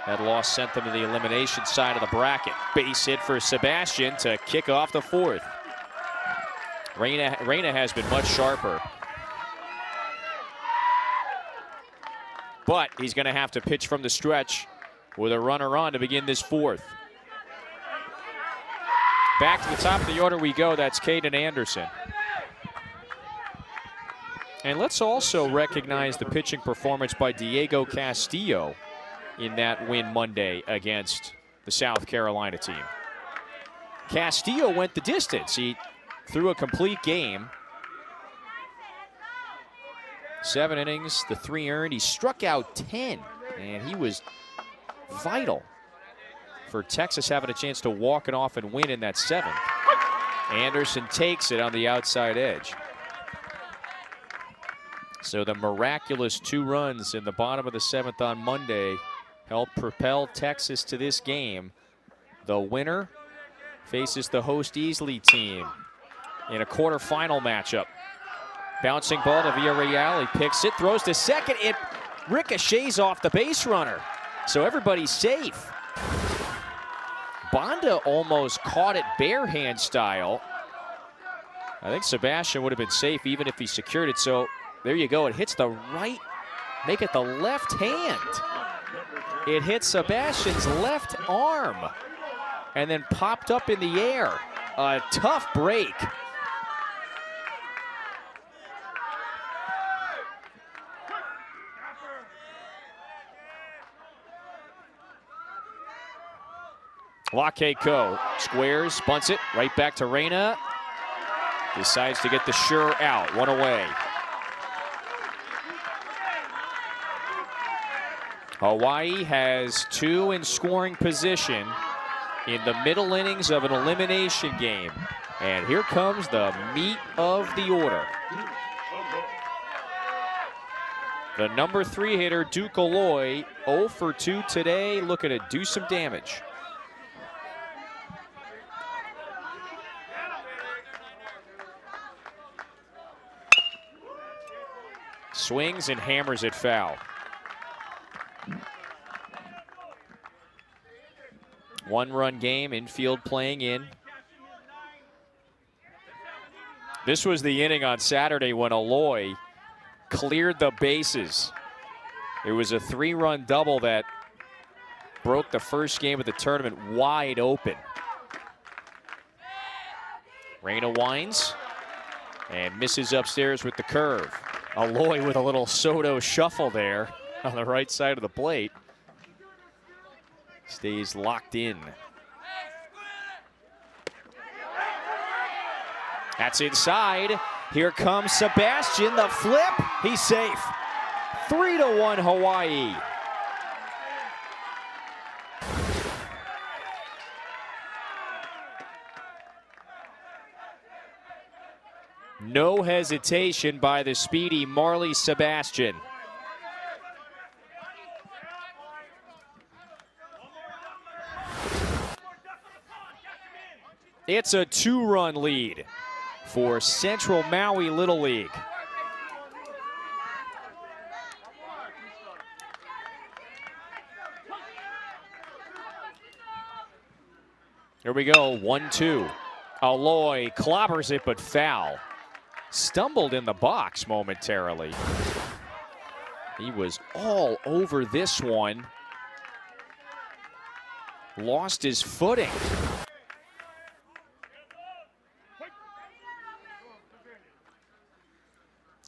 That loss sent them to the elimination side of the bracket. Base hit for Sebastian to kick off the 4th. Reyna has been much sharper. But he's going to have to pitch from the stretch with a runner on to begin this 4th. Back to the top of the order we go. That's Caden Anderson. And let's also recognize the pitching performance by Diego Castillo in that win Monday against the South Carolina team. Castillo went the distance. He threw a complete game. 7 innings, the 3 earned. He struck out 10, and he was vital for Texas having a chance to walk it off and win in that 7th. Anderson takes it on the outside edge. So the miraculous 2 runs in the bottom of the 7th on Monday helped propel Texas to this game. The winner faces the host Easley team in a quarterfinal matchup. Bouncing ball to Villarreal. He picks it, throws to second. It ricochets off the base runner. So everybody's safe. Bonda almost caught it bare hand style. I think Sebastian would have been safe even if he secured it. So there you go. It hits the right, make it the left hand. It hit Sebastian's left arm and then popped up in the air. A tough break. Weslaco squares, bunts it right back to Reyna. Decides to get the sure out. 1 away. Hawaii has 2 in scoring position in the middle innings of an elimination game. And here comes the meat of the order. The number 3 hitter, Duke Aloy, 0 for 2 today, looking to do some damage. Swings and hammers it foul. One-run game, infield playing in. This was the inning on Saturday when Aloy cleared the bases. It was a 3-run double that broke the first game of the tournament wide open. Reyna winds and misses upstairs with the curve. Aloy with a little Soto shuffle there on the right side of the plate. Stays locked in. That's inside. Here comes Sebastian, the flip. He's safe. 3-1 Hawaii. No hesitation by the speedy Marley Sebastian. It's a 2-run lead for Central Maui Little League. Here we go, 1-2. Aloy clobbers it, but foul. Stumbled in the box momentarily. He was all over this one. Lost his footing.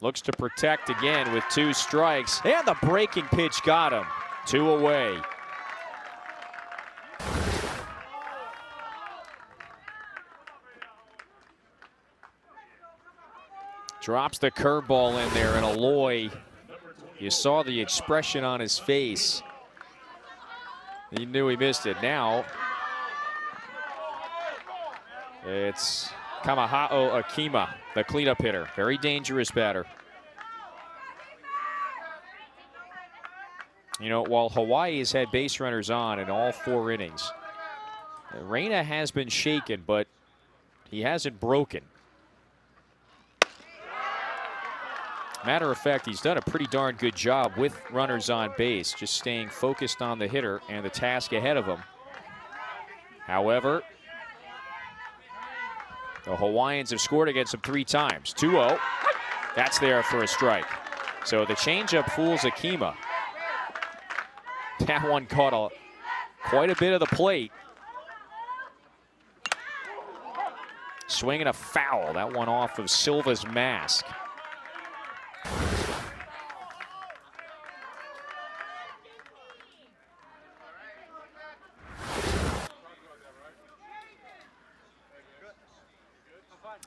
Looks to protect again with 2 strikes. And the breaking pitch got him. 2 away. Drops the curveball in there, and Aloy, you saw the expression on his face. He knew he missed it. Now, it's Kamahao Akima, the cleanup hitter. Very dangerous batter. You know, while Hawaii has had base runners on in all 4 innings, Reyna has been shaken, but he hasn't broken. Matter of fact, he's done a pretty darn good job with runners on base, just staying focused on the hitter and the task ahead of him. However, the Hawaiians have scored against him 3 times. 2-0. That's there for a strike. So the changeup fools Akima. That one caught quite a bit of the plate. Swinging a foul. That one off of Silva's mask.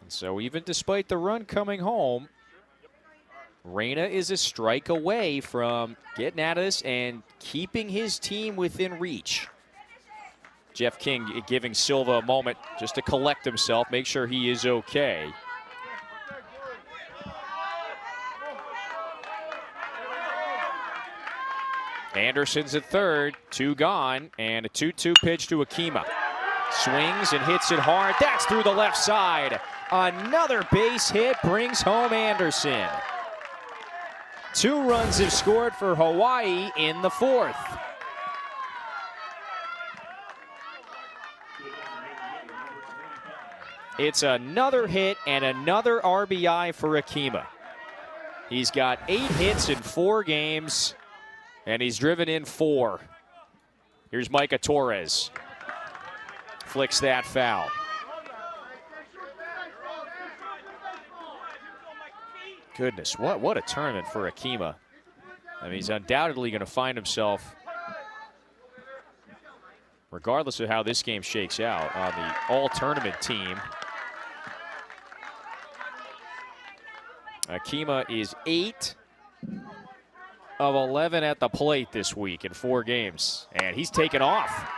So even despite the run coming home, Reyna is a strike away from getting at us and keeping his team within reach. Jeff King giving Silva a moment just to collect himself, make sure he is okay. Anderson's at third, 2 gone, and a 2-2 pitch to Akima. Swings and hits it hard. That's through the left side. Another base hit brings home Anderson. 2 runs have scored for Hawaii in the 4th. It's another hit and another RBI for Akima. He's got 8 hits in 4 games, and he's driven in 4. Here's Micah Torres. Flicks that foul. Goodness, what a tournament for Akima. I mean, he's undoubtedly going to find himself, regardless of how this game shakes out, on the all-tournament team. Akima is 8 of 11 at the plate this week in 4 games, and he's taken off.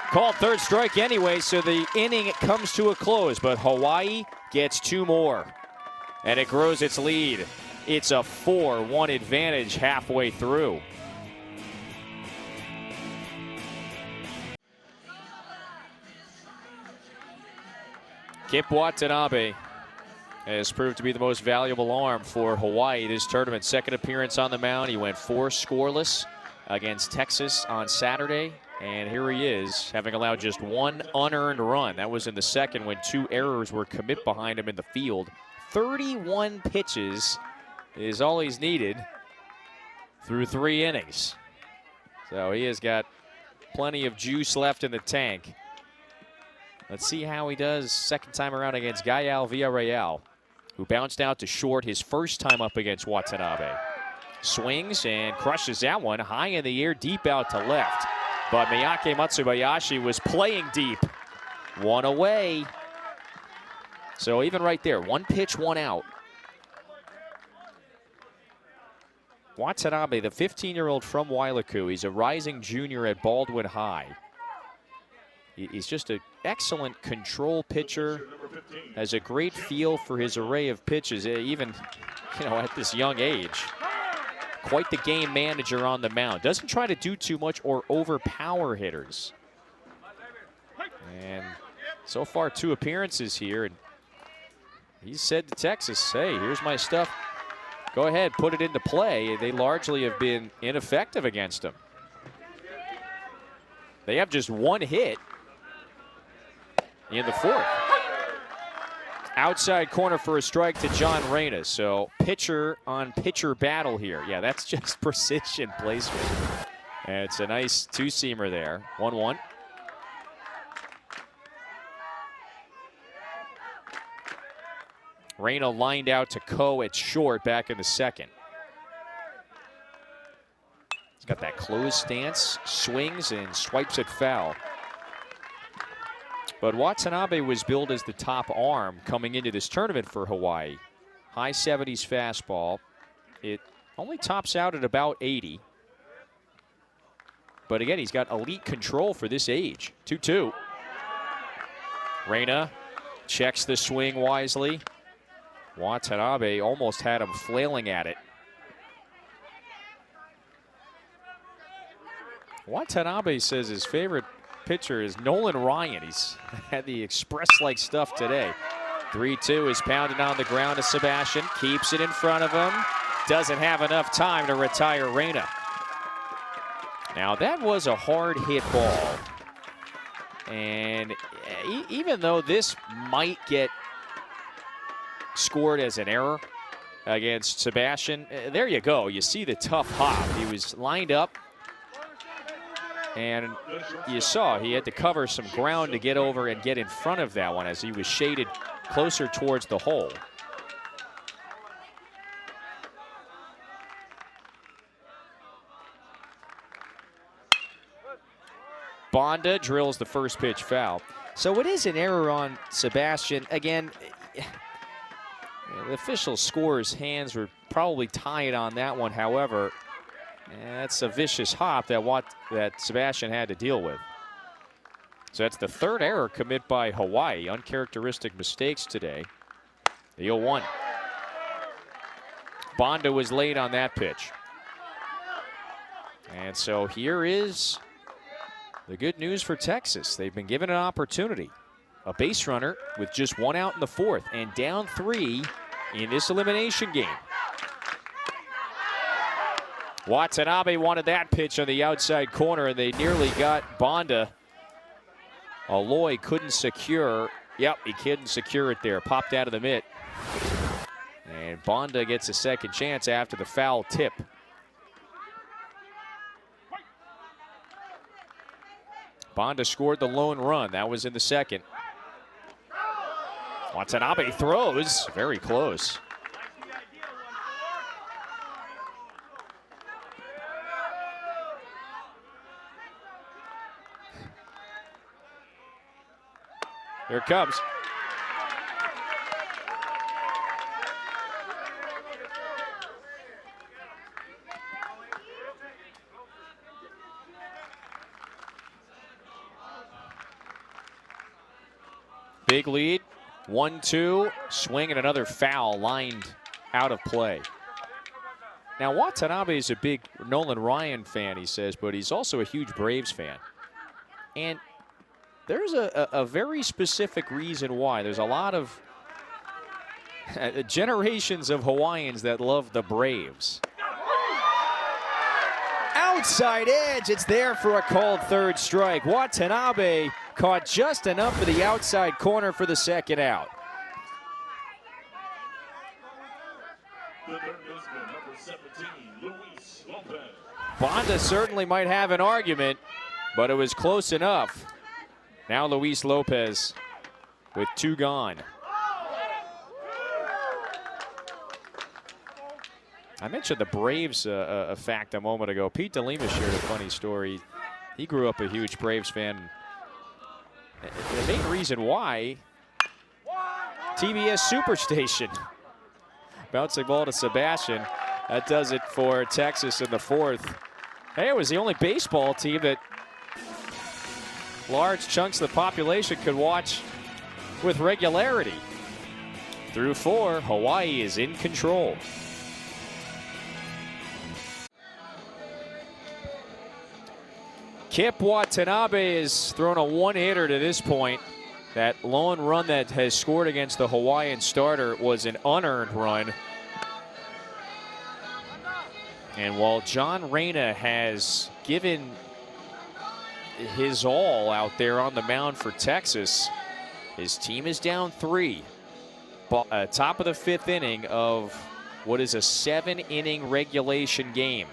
Called third strike anyway, so the inning comes to a close, but Hawaii gets 2 more, and it grows its lead. It's a 4-1 advantage halfway through. Kip Watanabe has proved to be the most valuable arm for Hawaii this tournament. Second appearance on the mound. He went 4 scoreless against Texas on Saturday. And here he is, having allowed just one unearned run. That was in the second when 2 errors were commit behind him in the field. 31 pitches is all he's needed through 3 innings. So he has got plenty of juice left in the tank. Let's see how he does second time around against Gael Villarreal, who bounced out to short his first time up against Watanabe. Swings and crushes that one high in the air, deep out to left. But Miyake Matsubayashi was playing deep. 1 away. So even right there, 1 pitch, 1 out. Watanabe, the 15-year-old from Wailuku, he's a rising junior at Baldwin High. He's just an excellent control pitcher, has a great feel for his array of pitches, even at this young age. Quite the game manager on the mound. Doesn't try to do too much or overpower hitters. And so far 2 appearances here. And he said to Texas, hey, here's my stuff. Go ahead, put it into play. They largely have been ineffective against him. They have just 1 hit in the 4th. Outside corner for a strike to John Reyna. So pitcher on pitcher battle here. Yeah, that's just precision placement. And it's a nice 2-seamer there. 1-1. Reyna lined out to Ko at short back in the second. He's got that closed stance, swings and swipes it foul. But Watanabe was billed as the top arm coming into this tournament for Hawaii. High 70s fastball. It only tops out at about 80. But again, he's got elite control for this age. 2-2. Reyna checks the swing wisely. Watanabe almost had him flailing at it. Watanabe says his favorite pitcher is Nolan Ryan. He's had the express-like stuff today. 3-2 is pounded on the ground to Sebastian. Keeps it in front of him. Doesn't have enough time to retire Reyna. Now that was a hard hit ball. And even though this might get scored as an error against Sebastian, there you go. You see the tough hop. He was lined up. And you saw he had to cover some ground to get over and get in front of that one as he was shaded closer towards the hole. Bonda drills the first pitch foul. So it is an error on Sebastian. Again, the official scorer's hands were probably tied on that one. However, that's a vicious hop that Sebastian had to deal with. So that's the 3rd error commit by Hawaii. Uncharacteristic mistakes today. The 0-1. Bonda was late on that pitch. And so here is the good news for Texas. They've been given an opportunity. A base runner with just 1 out in the 4th and down 3 in this elimination game. Watanabe wanted that pitch on the outside corner, and they nearly got Bonda. Aloy couldn't secure. Yep, he couldn't secure it there. Popped out of the mitt. And Bonda gets a second chance after the foul tip. Bonda scored the lone run. That was in the second. Watanabe throws. Very close. Here it comes. Big lead, 1-2, swing and another foul lined out of play. Now Watanabe is a big Nolan Ryan fan, he says, but he's also a huge Braves fan. And there's a very specific reason why. There's a lot of generations of Hawaiians that love the Braves. outside edge. It's there for a called third strike. Watanabe caught just enough for the outside corner for the second out. The third baseman, number 17, Luis Lopez. Bonda certainly might have an argument, but it was close enough. Now Luis Lopez with 2 gone. I mentioned the Braves a fact a moment ago. Pete DeLima shared a funny story. He grew up a huge Braves fan. The main reason why, TBS Superstation. Bouncing ball to Sebastian. That does it for Texas in the 4th. Hey, it was the only baseball team that large chunks of the population could watch with regularity. Through 4, Hawaii is in control. Kip Watanabe has thrown a 1-hitter to this point. That lone run that has scored against the Hawaiian starter was an unearned run. And while John Reyna has given his all out there on the mound for Texas, his team is down 3. Top of the 5th inning of what is a 7-inning regulation game.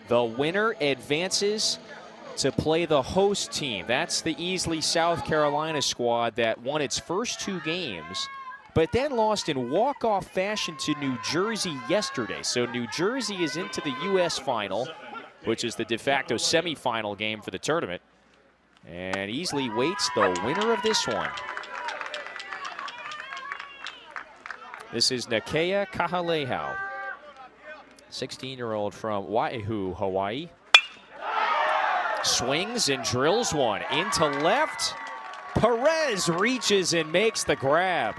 The winner advances to play the host team. That's the Easley, South Carolina squad that won its first 2 games, but then lost in walk-off fashion to New Jersey yesterday. So New Jersey is into the U.S. final, which is the de facto semifinal game for the tournament. And Easley waits the winner of this one. This is Nakea Kahalehau, 16-year-old from Wailuku, Hawaii. Swings and drills one into left. Perez reaches and makes the grab.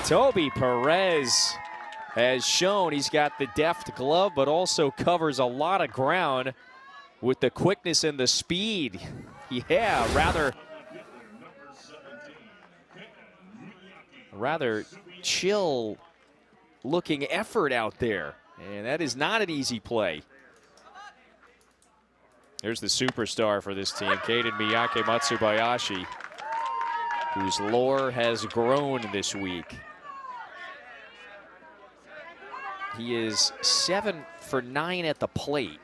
Toby Perez has shown he's got the deft glove, but also covers a lot of ground with the quickness and the speed. Yeah, rather chill looking effort out there. And that is not an easy play. Here's the superstar for this team, Kaden Miyake Matsubayashi, whose lore has grown this week. He is 7 for 9 at the plate.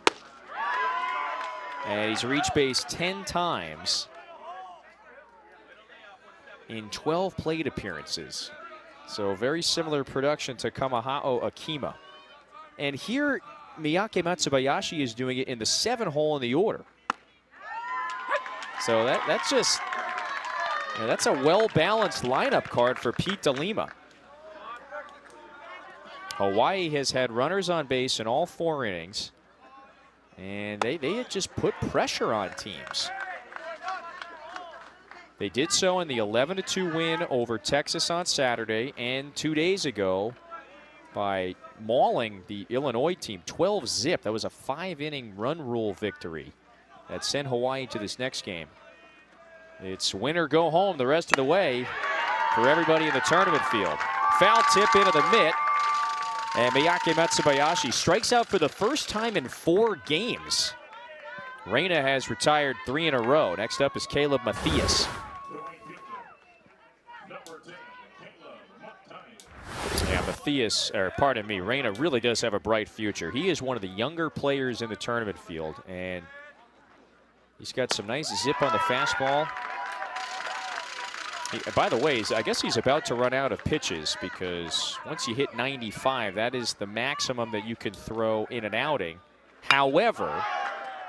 And he's reached base 10 times in 12 plate appearances. So very similar production to Kamahao Akima. And here, Miyake Matsubayashi is doing it in the 7-hole in the order. So that's just, that's a well-balanced lineup card for Pete DeLima. Hawaii has had runners on base in all 4 innings, and they had just put pressure on teams. They did so in the 11-2 win over Texas on Saturday, and 2 days ago by mauling the Illinois team 12-zip. That was a 5-inning run rule victory that sent Hawaii to this next game. It's win or go home the rest of the way for everybody in the tournament field. Foul tip into the mitt, and Miyake Matsubayashi strikes out for the first time in 4 games. Reyna has retired 3 in a row. Next up is Caleb Mathias. Yeah, Mathias, or pardon me, Reyna really does have a bright future. He is one of the younger players in the tournament field, and he's got some nice zip on the fastball. By the way, I guess he's about to run out of pitches, because once you hit 95, that is the maximum that you can throw in an outing. However,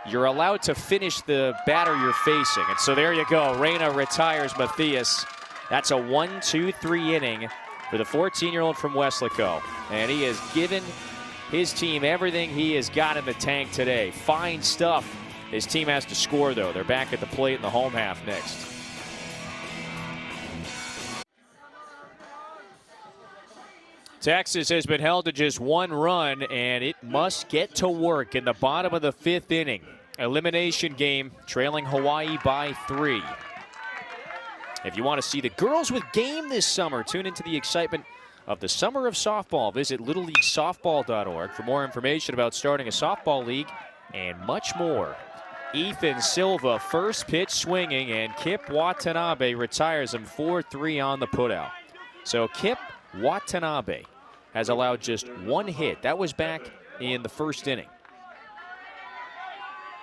you're allowed to finish the batter you're facing. And so there you go. Reyna retires Mathias. That's a 1-2-3 inning for the 14-year-old from Weslaco. And he has given his team everything he has got in the tank today. Fine stuff. His team has to score, though. They're back at the plate in the home half next. Texas has been held to just 1 run, and it must get to work in the bottom of the 5th inning. Elimination game, trailing Hawaii by 3. If you want to see the girls with game this summer, tune into the excitement of the Summer of Softball. Visit LittleLeagueSoftball.org for more information about starting a softball league and much more. Ethan Silva, first pitch swinging, and Kip Watanabe retires him 4-3 on the putout. So Kip Watanabe has allowed just one hit. That was back in the first inning.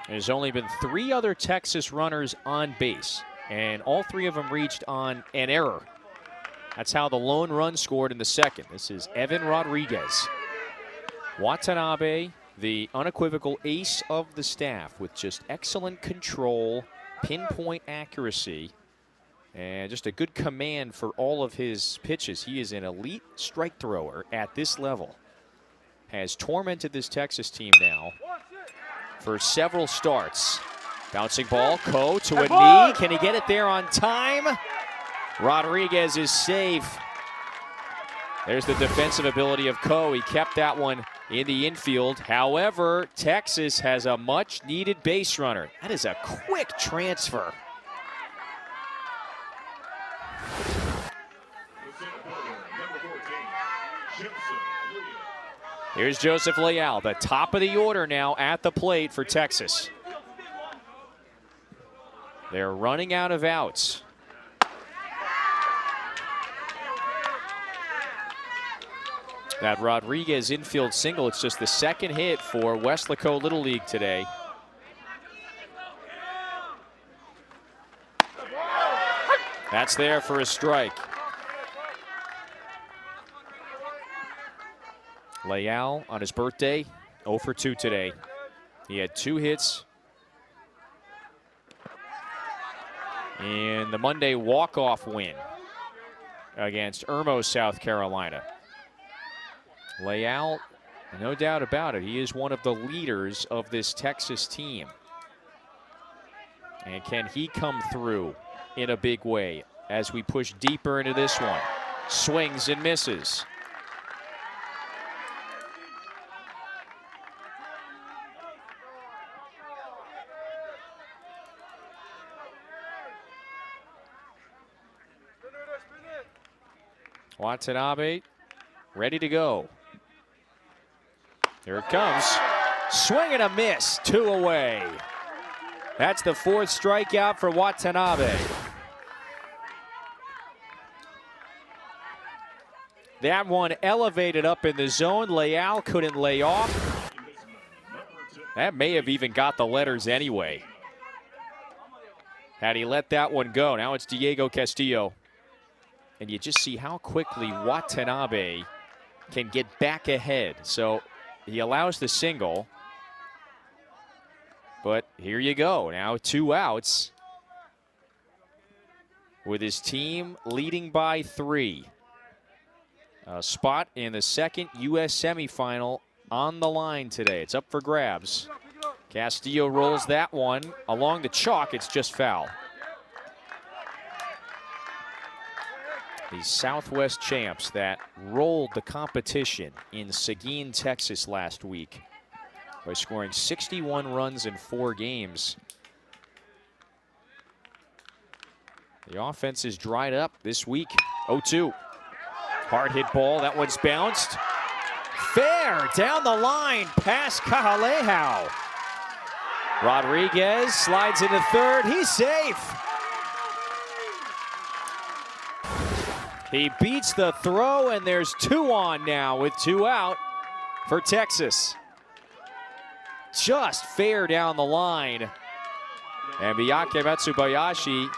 There's only been 3 other Texas runners on base, and all 3 of them reached on an error. That's how the lone run scored in the second. This is Evan Rodriguez. Watanabe, the unequivocal ace of the staff, with just excellent control, pinpoint accuracy, and just a good command for all of his pitches. He is an elite strike thrower at this level. Has tormented this Texas team now for several starts. Bouncing ball, Ko to a knee. Can he get it there on time? Rodriguez is safe. There's the defensive ability of Ko. He kept that one in the infield. However, Texas has a much-needed base runner. That is a quick transfer. Here's Joseph Leal, the top of the order now at the plate for Texas. They're running out of outs. That Rodriguez infield single, it's just the second hit for Weslaco Little League today. That's there for a strike. Leal on his birthday, 0 for 2 today. He had 2 hits in the Monday walk-off win against Irmo, South Carolina. Leal, no doubt about it, he is one of the leaders of this Texas team. And can he come through in a big way as we push deeper into this one? Swings and misses. Watanabe ready to go. Here it comes. Swing and a miss. 2 away. That's the 4th strikeout for Watanabe. That one elevated up in the zone. Leal couldn't lay off. That may have even got the letters anyway, had he let that one go. Now it's Diego Castillo. And you just see how quickly Watanabe can get back ahead. So he allows the single. But here you go. Now 2 outs with his team leading by 3. A spot in the second U.S. semifinal on the line today. It's up for grabs. Castillo rolls that one along the chalk. It's just foul. The Southwest champs that rolled the competition in Seguin, Texas last week by scoring 61 runs in 4 games. The offense is dried up this week. 0-2. Hard hit ball. That one's bounced. Fair down the line past Kahalehau. Rodriguez slides into third. He's safe. He beats the throw, and there's 2 on now with 2 out for Texas. Just fair down the line. And Miyake Matsubayashi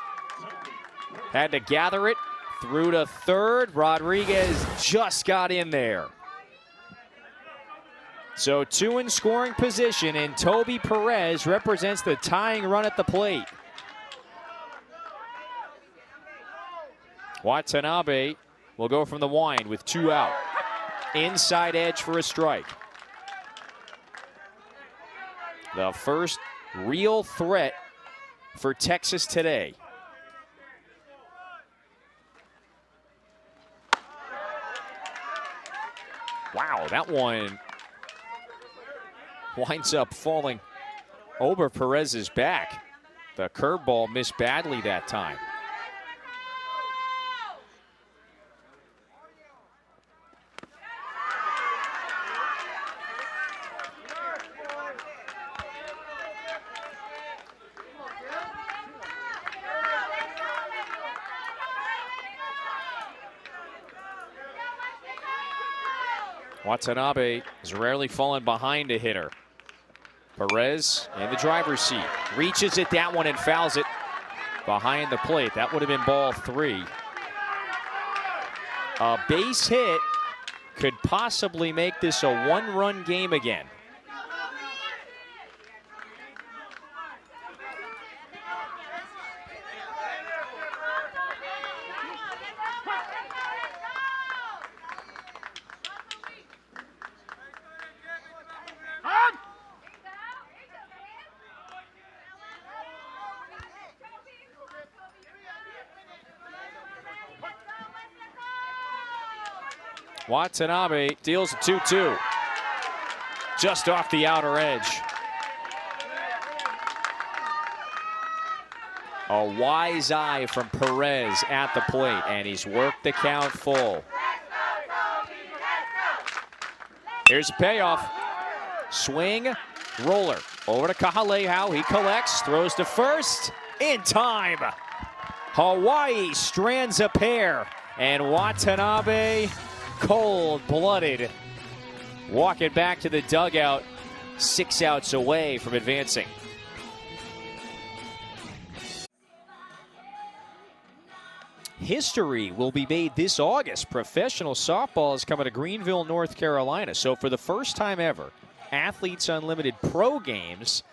had to gather it through to third. Rodriguez just got in there. So 2 in scoring position, and Toby Perez represents the tying run at the plate. Watanabe will go from the wind with 2 out. Inside edge for a strike. The first real threat for Texas today. Wow, that one winds up falling over Perez's back. The curveball missed badly that time. Watanabe has rarely fallen behind a hitter. Perez in the driver's seat. Reaches at that one and fouls it behind the plate. That would have been ball 3. A base hit could possibly make this a 1-run game again. Watanabe deals a 2-2. Just off the outer edge. A wise eye from Perez at the plate, and he's worked the count full. Here's a payoff. Swing, roller. Over to Kahaleau. He collects, throws to first. In time. Hawaii strands a pair, and Watanabe, cold-blooded, walking back to the dugout, 6 outs away from advancing. History will be made this August. Professional softball is coming to Greenville, North Carolina. So for the first time ever, Athletes Unlimited Pro Games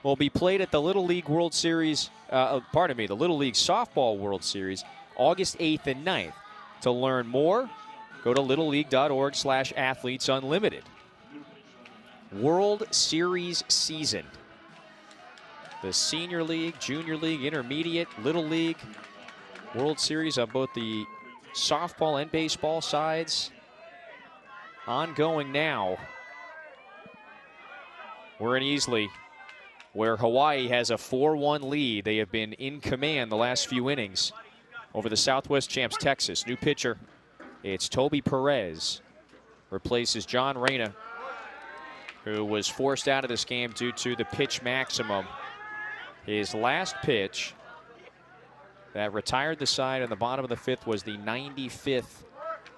will be played at the Little League World Series, the Little League Softball World Series, August 8th and 9th. To learn more, go to littleleague.org/athletesunlimited. World Series season. The Senior League, Junior League, Intermediate, Little League, World Series on both the softball and baseball sides. Ongoing now. We're in Easley, where Hawaii has a 4-1 lead. They have been in command the last few innings over the Southwest champs, Texas. New pitcher. It's Toby Perez, replaces John Reyna, who was forced out of this game due to the pitch maximum. His last pitch that retired the side in the bottom of the 5th was the 95th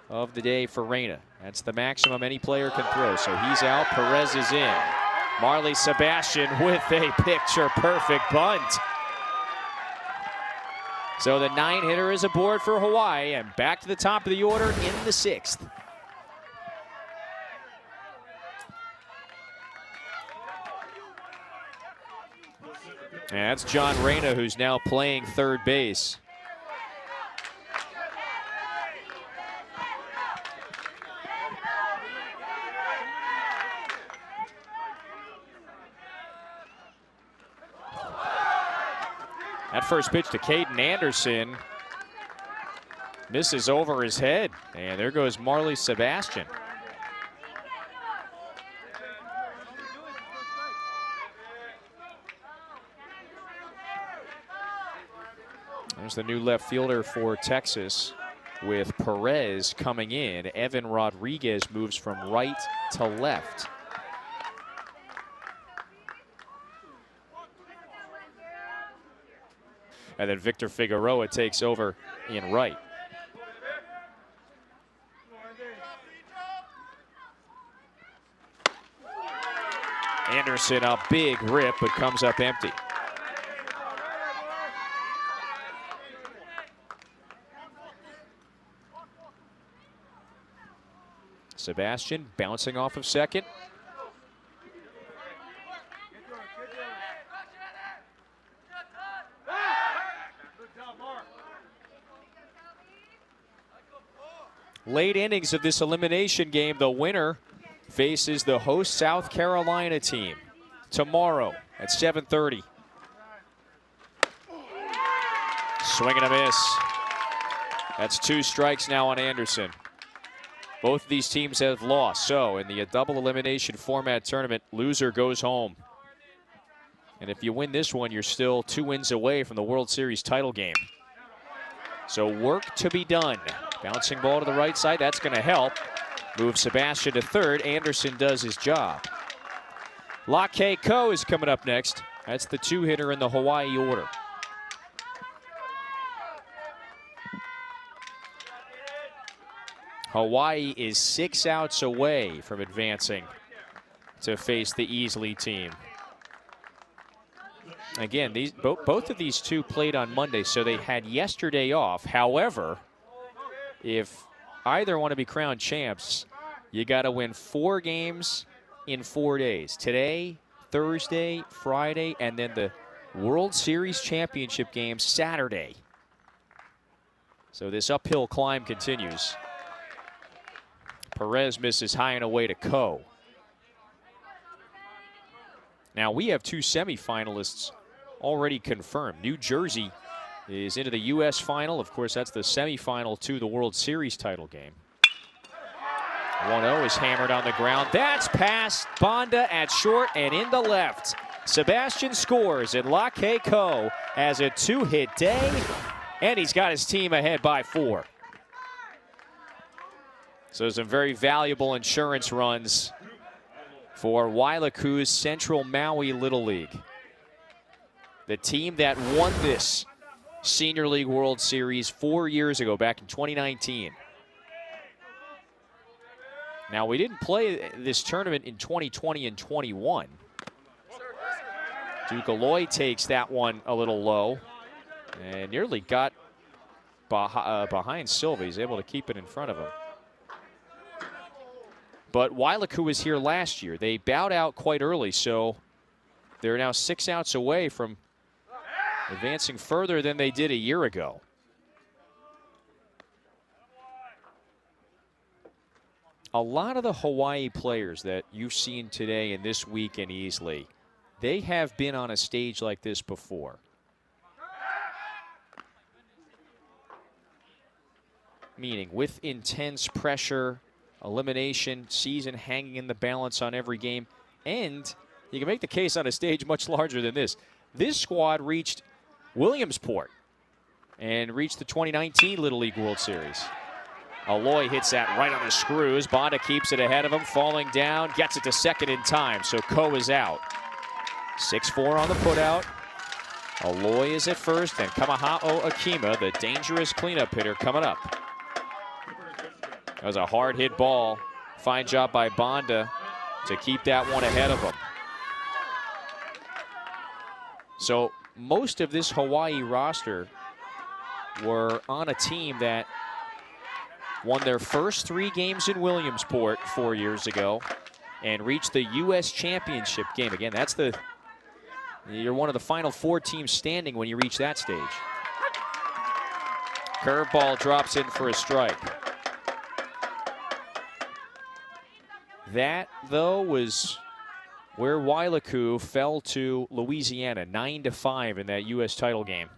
of the day for Reyna. That's the maximum any player can throw. So he's out, Perez is in. Marley Sebastian with a picture-perfect bunt. So the 9-hitter is aboard for Hawaii, and back to the top of the order in the 6th. And that's John Reyna, who's now playing third base. That first pitch to Caden Anderson misses over his head. And there goes Marley Sebastian. There's the new left fielder for Texas with Perez coming in. Evan Rodriguez moves from right to left. And then Victor Figueroa takes over in right. Anderson, a big rip, but comes up empty. Sebastian bouncing off of second. Late innings of this elimination game, the winner faces the host South Carolina team tomorrow at 7:30. Swing and a miss. That's 2 strikes now on Anderson. Both of these teams have lost, so in the double elimination format tournament, loser goes home. And if you win this one, you're still 2 wins away from the World Series title game. So work to be done. Bouncing ball to the right side, that's going to help. Move Sebastian to third. Anderson does his job. Lake Ko is coming up next. That's the 2-hitter in the Hawaii order. Hawaii is 6 outs away from advancing to face the Easley team. Again, both of these two played on Monday, so they had yesterday off. However, if either want to be crowned champs, you got to win 4 games in 4 days. Today, Thursday, Friday, and then the World Series Championship game Saturday. So this uphill climb continues. Perez misses high and away to Ko. Now we have 2 semifinalists already confirmed. New Jersey is into the U.S. final. Of course, that's the semifinal to the World Series title game. 1-0 is hammered on the ground. That's past Banda at short and in the left. Sebastian scores, and Lake Ko has a 2-hit day, and he's got his team ahead by 4. So some very valuable insurance runs for Wailuku's Central Maui Little League. The team that won this Senior League World Series 4 years ago, back in 2019. Now, we didn't play this tournament in 2020 and 21. Duke Aloy takes that one a little low and nearly got behind Silva. He's able to keep it in front of him. But Wailuku was here last year. They bowed out quite early, so they're now 6 outs away from advancing further than they did a year ago. A lot of the Hawaii players that you've seen today and this week in Easley, they have been on a stage like this before. Meaning with intense pressure, elimination, season hanging in the balance on every game. And you can make the case on a stage much larger than this. This squad reached Williamsport and reached the 2019 Little League World Series. Aloy hits that right on the screws. Banda keeps it ahead of him, falling down, gets it to second in time, so Ko is out. 6-4 on the putout. Aloy is at first, and Kamahao Akima, the dangerous cleanup hitter, coming up. That was a hard hit ball. Fine job by Banda to keep that one ahead of him. So most of this Hawaii roster were on a team that won their first 3 games in Williamsport 4 years ago and reached the U.S. Championship game. Again, you're one of the final 4 teams standing when you reach that stage. Curveball drops in for a strike. That, though, was where Wailuku fell to Louisiana, 9-5 in that U.S. title game.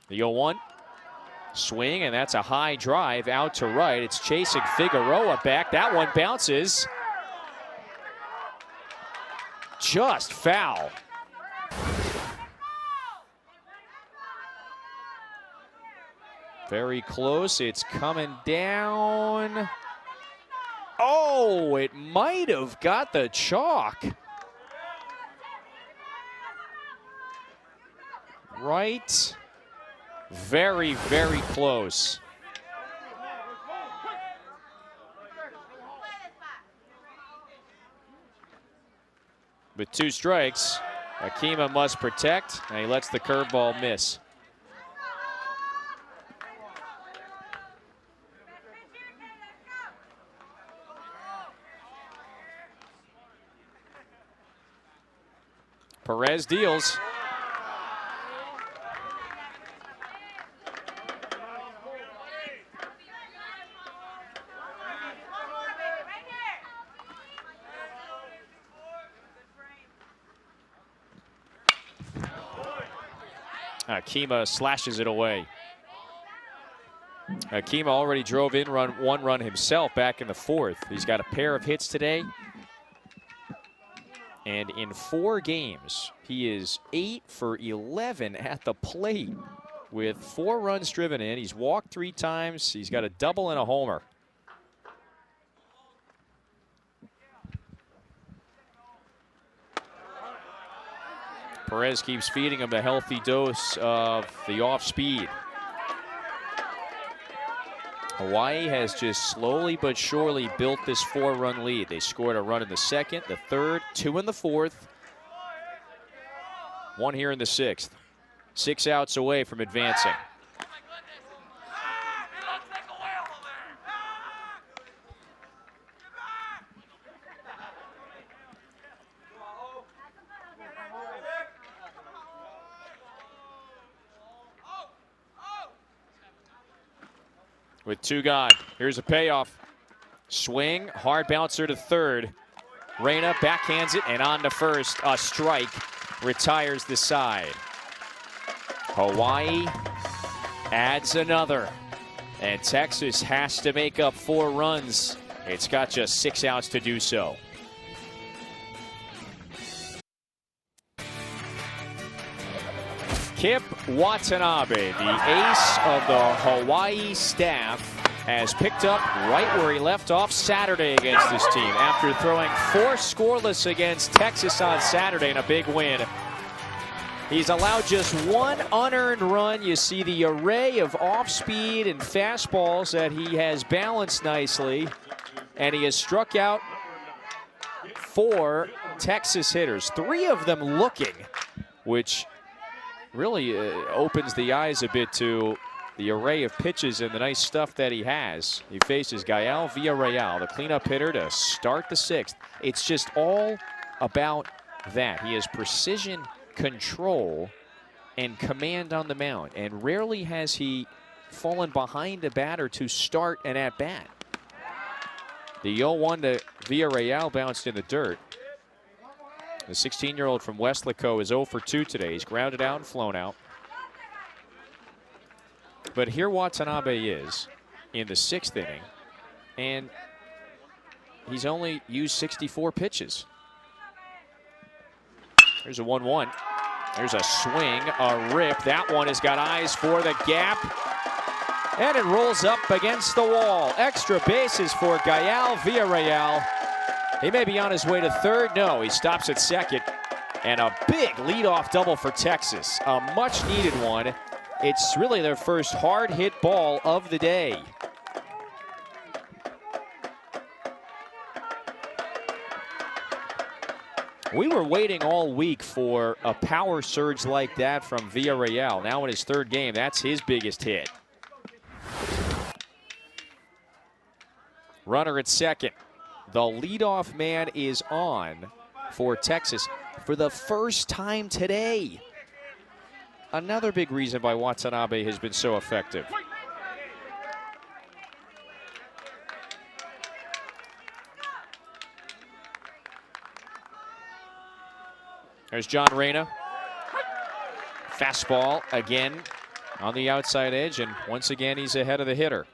The 0-1. Swing, and that's a high drive out to right. It's chasing Figueroa back. That one bounces. Just foul. Very close. It's coming down. Oh, it might have got the chalk. Right. Very, very close. With 2 strikes, Akima must protect, and he lets the curveball miss. Perez deals. Akima slashes it away. Akima already drove in one run himself back in the 4th. He's got a pair of hits today. And in 4 games, he is 8 for 11 at the plate with 4 runs driven in. He's walked 3 times. He's got a double and a homer. Perez keeps feeding him a healthy dose of the off speed. Hawaii has just slowly but surely built this 4-run lead. They scored a run in the second, the third, 2 in the fourth, 1 here in the sixth. 6 outs away from advancing. With 2 gone, here's a payoff. Swing, hard bouncer to third. Reyna backhands it and on to first. A strike retires the side. Hawaii adds another. And Texas has to make up 4 runs. It's got just 6 outs to do so. Kip Watanabe, the ace of the Hawaii staff, has picked up right where he left off Saturday against this team after throwing 4 scoreless against Texas on Saturday in a big win. He's allowed just 1 unearned run. You see the array of off-speed and fastballs that he has balanced nicely, and he has struck out 4 Texas hitters, 3 of them looking, which really opens the eyes a bit to the array of pitches and the nice stuff that he has. He faces Gael Villarreal, the cleanup hitter, to start the 6th. It's just all about that. He has precision, control, and command on the mound, and rarely has he fallen behind a batter to start an at-bat. The 0-1 to Villarreal bounced in the dirt. The 16-year-old from Weslaco is 0 for 2 today. He's grounded out and flown out. But here Watanabe is in the 6th inning, and he's only used 64 pitches. There's a 1-1. There's a swing, a rip. That one has got eyes for the gap, and it rolls up against the wall. Extra bases for Gael Villarreal. He may be on his way to third. No, he stops at second. And a big leadoff double for Texas. A much-needed one. It's really their first hard-hit ball of the day. We were waiting all week for a power surge like that from Villarreal. Now in his 3rd game, that's his biggest hit. Runner at second. The leadoff man is on for Texas for the first time today. Another big reason why Watanabe has been so effective. There's John Reyna. Fastball again on the outside edge, and once again he's ahead of the hitter.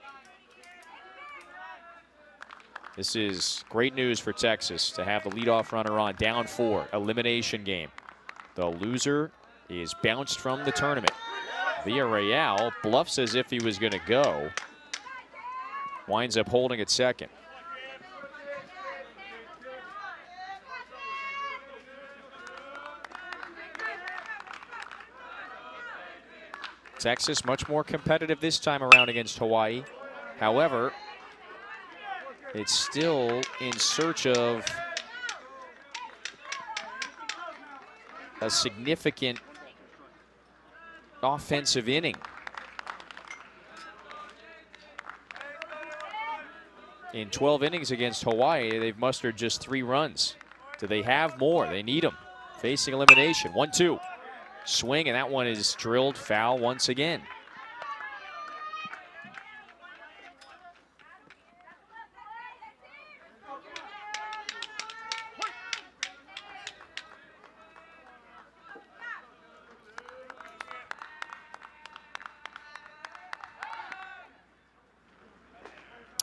This is great news for Texas to have the leadoff runner on, down 4, elimination game. The loser is bounced from the tournament. Villarreal bluffs as if he was going to go. Winds up holding at second. Texas much more competitive this time around against Hawaii. However, it's still in search of a significant offensive inning. In 12 innings against Hawaii, they've mustered just 3 runs. Do they have more? They need them. Facing elimination. 1-2. Swing, and that one is drilled foul once again.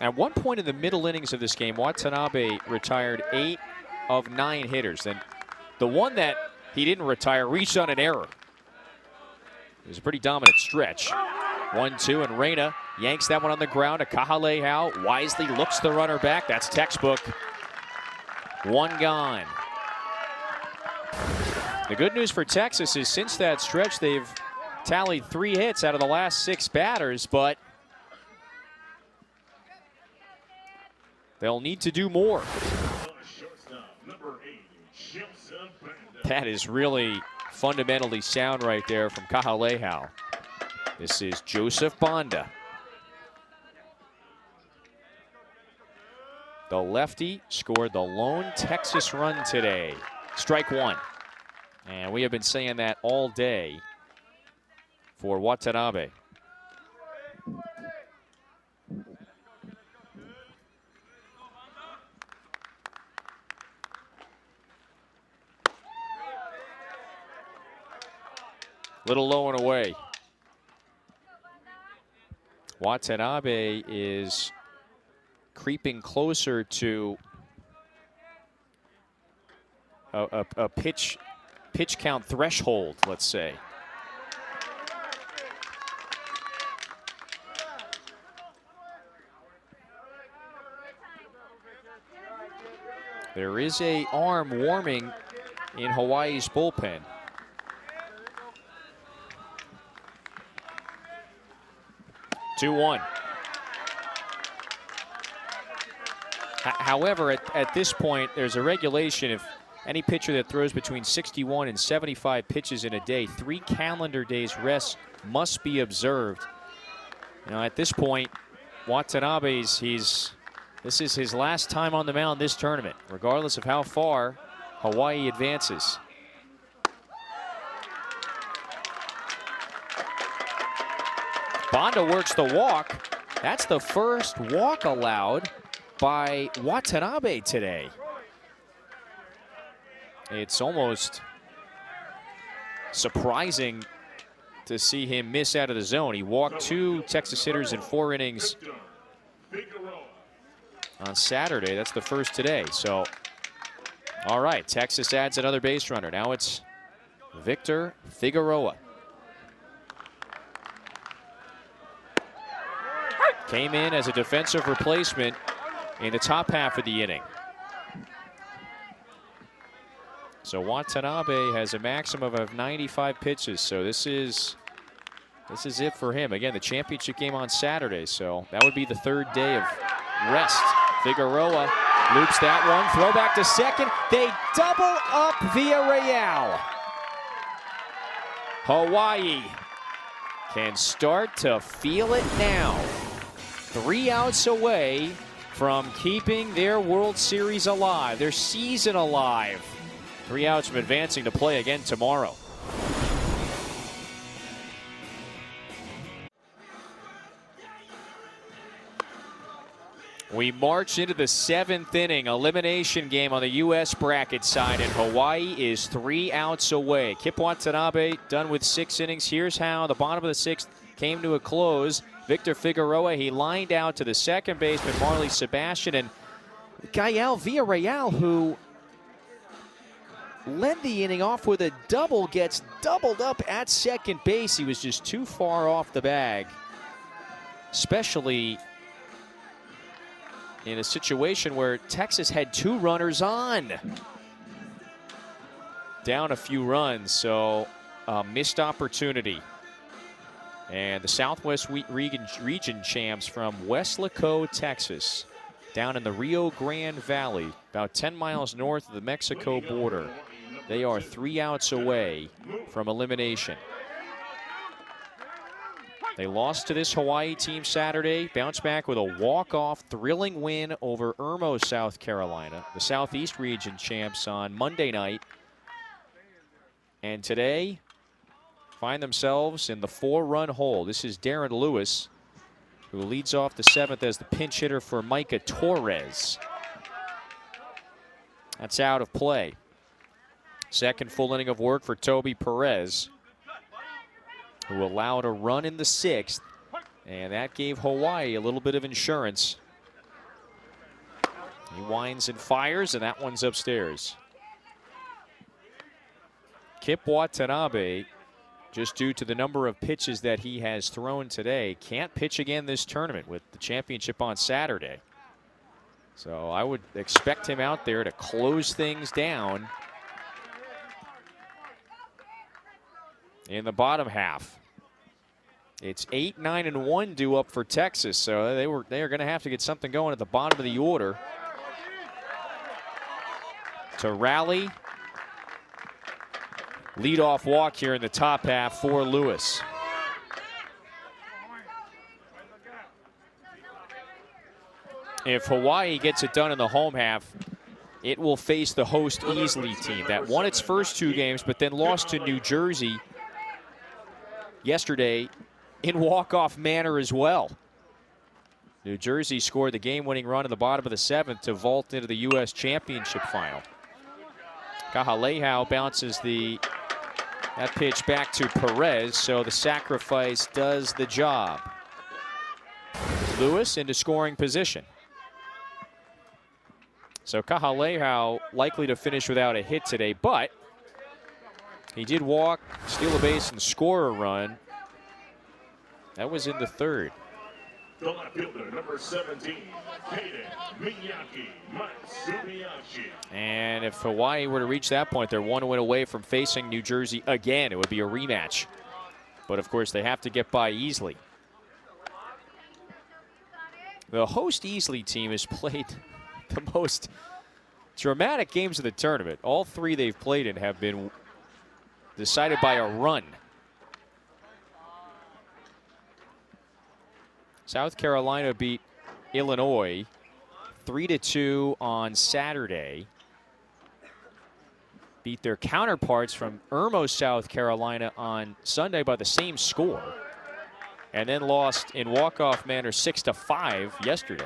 At one point in the middle innings of this game, Watanabe retired 8 of 9 hitters. And the one that he didn't retire reached on an error. It was a pretty dominant stretch. 1-2, and Reyna yanks that one on the ground to Kahaleau. Wisely looks the runner back. That's textbook. 1 gone. The good news for Texas is since that stretch, they've tallied 3 hits out of the last 6 batters, but they'll need to do more. That is really fundamentally sound right there from Kahalehau. This is Joseph Banda. The lefty scored the lone Texas run today. Strike one. And we have been saying that all day for Watanabe. Little low and away. Watanabe is creeping closer to a pitch count threshold, let's say. There is an arm warming in Hawaii's bullpen. Two-one. However, at this point, there's a regulation. If any pitcher that throws between 61 and 75 pitches in a day, 3 calendar days rest must be observed. You know, at this point, Watanabe's, this is his last time on the mound this tournament, regardless of how far Hawaii advances. Banda works the walk. That's the first walk allowed by Watanabe today. It's almost surprising to see him miss out of the zone. He walked 2 Texas hitters in 4 innings on Saturday. That's the first today. So, all right, Texas adds another base runner. Now it's Victor Figueroa. Came in as a defensive replacement in the top half of the inning. So Watanabe has a maximum of 95 pitches. So this is it for him. Again, the championship game on Saturday. So that would be the 3rd day of rest. Figueroa loops that one. Throw back to second. They double up Villarreal. Hawaii can start to feel it now. 3 outs away from keeping their World Series alive, their season alive. 3 outs from advancing to play again tomorrow. We march into the 7th inning, elimination game on the U.S. bracket side, and Hawaii is 3 outs away. Kip Watanabe done with 6 innings. Here's how the bottom of the 6th came to a close. Victor Figueroa, he lined out to the second baseman, Marley Sebastian, and Gael Villarreal, who led the inning off with a double, gets doubled up at second base. He was just too far off the bag, especially in a situation where Texas had 2 runners on. Down a few runs, so a missed opportunity. And the Southwest region champs from Weslaco, Texas, down in the Rio Grande Valley, about 10 miles north of the Mexico border. They are 3 outs away from elimination. They lost to this Hawaii team Saturday, bounced back with a walk-off thrilling win over Irmo, South Carolina, the Southeast region champs on Monday night. And today, find themselves in the 4-run hole. This is Darren Lewis, who leads off the 7th as the pinch hitter for Micah Torres. That's out of play. Second full inning of work for Toby Perez, who allowed a run in the 6th, and that gave Hawaii a little bit of insurance. He winds and fires, and that one's upstairs. Kip Watanabe, just due to the number of pitches that he has thrown today, can't pitch again this tournament with the championship on Saturday. So I would expect him out there to close things down in the bottom half. It's 8, 9, and 1 due up for Texas, so they are going to have to get something going at the bottom of the order. to rally. Leadoff walk here in the top half for Lewis. If Hawaii gets it done in the home half, it will face the host Easley team that won its first 2 games but then lost to New Jersey yesterday in walk-off manner as well. New Jersey scored the game-winning run in the bottom of the 7th to vault into the U.S. Championship final. Kahaleau bounces that pitch back to Perez, so the sacrifice does the job. Lewis into scoring position. So Kahaleau likely to finish without a hit today, but he did walk, steal a base, and score a run. That was in the 3rd. The left fielder, number 17, Kaden Miyake Matsumiyashi. And if Hawaii were to reach that point, they're 1 win away from facing New Jersey again. It would be a rematch. But of course, they have to get by Easley. The host Easley team has played the most dramatic games of the tournament. All 3 they've played in have been decided by a run. South Carolina beat Illinois 3-2 on Saturday. Beat their counterparts from Irmo, South Carolina on Sunday by the same score. And then lost in walk-off manner 6-5 yesterday.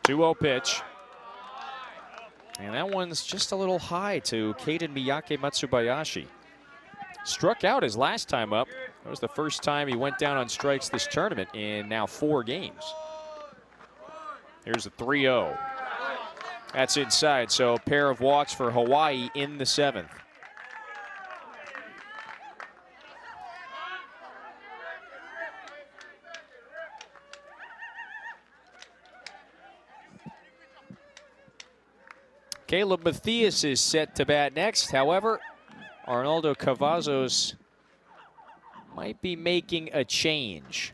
Two-0 pitch. And that one's just a little high to Kaden Miyake Matsubayashi. Struck out his last time up. That was the first time he went down on strikes this tournament in now 4 games. Here's a 3-0. That's inside, so a pair of walks for Hawaii in the 7th. Caleb Matthias is set to bat next. However, Arnaldo Cavazos might be making a change.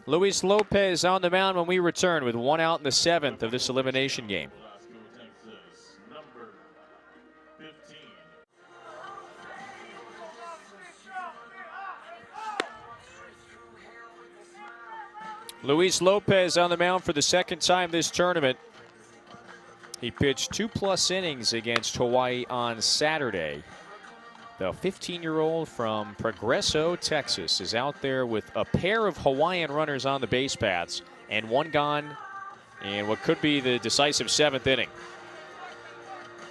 Luis Lopez on the mound when we return with 1 out in the 7th of this elimination game. Luis Lopez on the mound for the 2nd time this tournament. He pitched 2+ innings against Hawaii on Saturday. The 15-year-old from Progreso, Texas, is out there with a pair of Hawaiian runners on the base paths and 1 gone in what could be the decisive 7th inning.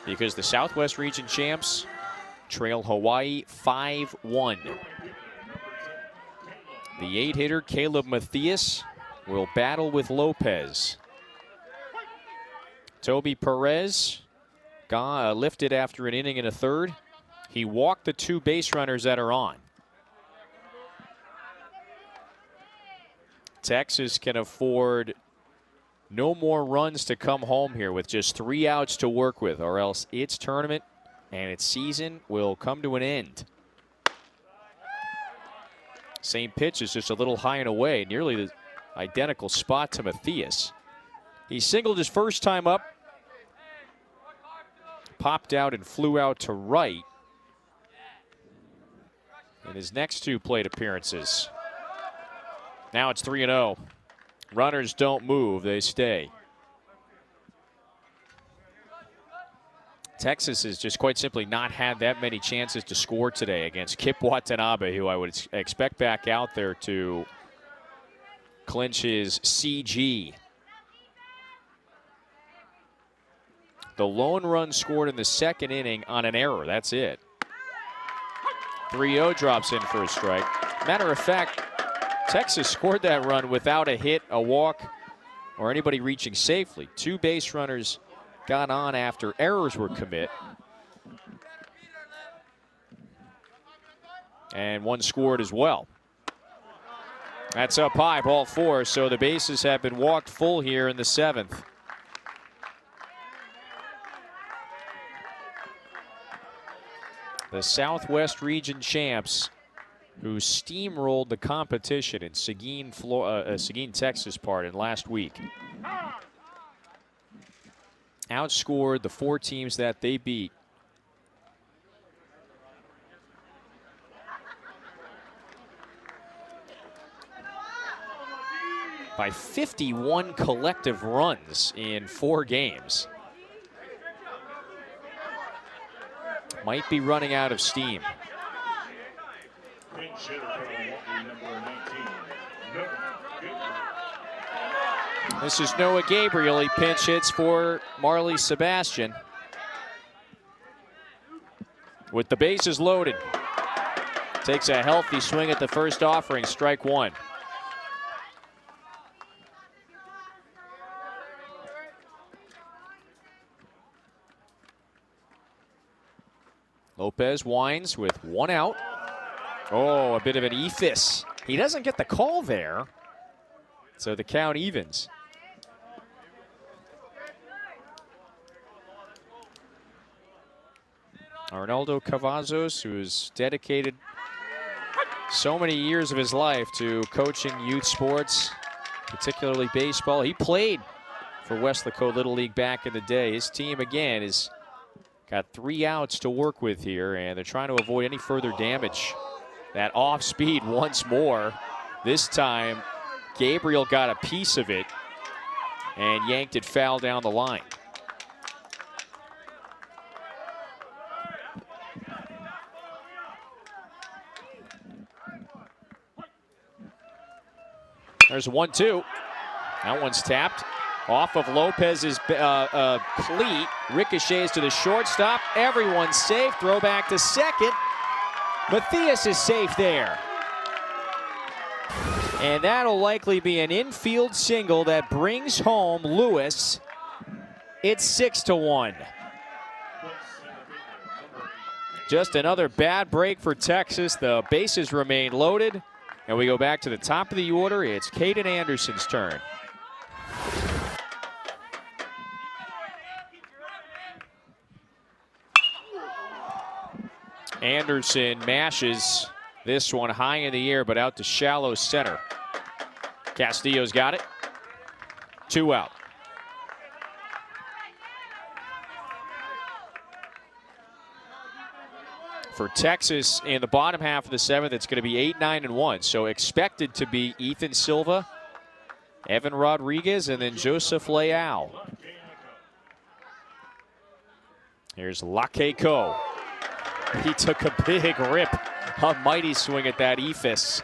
Because the Southwest Region champs trail Hawaii 5-1. The 8-hitter, Caleb Matthias, will battle with Lopez. Toby Perez lifted after an inning and a 1/3. He walked the 2 base runners that are on. Texas can afford no more runs to come home here with just 3 outs to work with, or else its tournament and its season will come to an end. Same pitch is just a little high and away, nearly the identical spot to Matthias. He singled his first time up, popped out and flew out to right in his next 2 plate appearances. Now it's 3-0. Runners don't move, they stay. Texas has just quite simply not had that many chances to score today against Kip Watanabe, who I would expect back out there to clinch his CG. The lone run scored in the 2nd inning on an error. That's it. 3-0 drops in for a strike. Matter of fact, Texas scored that run without a hit, a walk, or anybody reaching safely. 2 base runners got on after errors were committed. And one scored as well. That's up high, ball 4, so the bases have been walked full here in the 7th. The Southwest Region champs, who steamrolled the competition in Seguin, Texas last week, outscored the 4 teams that they beat by 51 collective runs in 4 games. Might be running out of steam. This is Noah Gabriel. He pinch hits for Marley Sebastian. With the bases loaded. Takes a healthy swing at the first offering, strike 1. Lopez winds with 1 out. Oh, a bit of an ephus. He doesn't get the call there, so the count evens. Arnaldo Cavazos, who's dedicated so many years of his life to coaching youth sports, particularly baseball. He played for Weslaco Little League back in the day. His team, again, is got 3 outs to work with here, and they're trying to avoid any further damage. That off speed once more. This time, Gabriel got a piece of it and yanked it foul down the line. There's 1-2. That one's tapped. Off of Lopez's cleat, ricochets to the shortstop. Everyone's safe. Throw back to second. Matthias is safe there. And that'll likely be an infield single that brings home Lewis. It's 6-1. Just another bad break for Texas. The bases remain loaded. And we go back to the top of the order. It's Caden Anderson's turn. Anderson mashes this one high in the air, but out to shallow center. Castillo's got it. 2 out. For Texas, in the bottom half of the 7th, it's going to be 8-9-1. So expected to be Ethan Silva, Evan Rodriguez, and then Joseph Leal. Here's Lakeko. He took a big rip, a mighty swing at that ephus.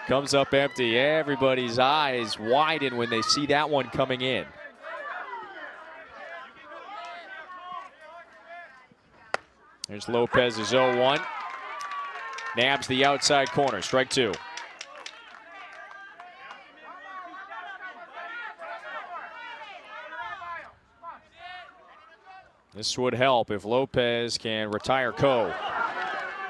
Comes up empty. Everybody's eyes widen when they see that one coming in. There's Lopez's 0-1. Nabs the outside corner, strike 2. This would help if Lopez can retire Coe.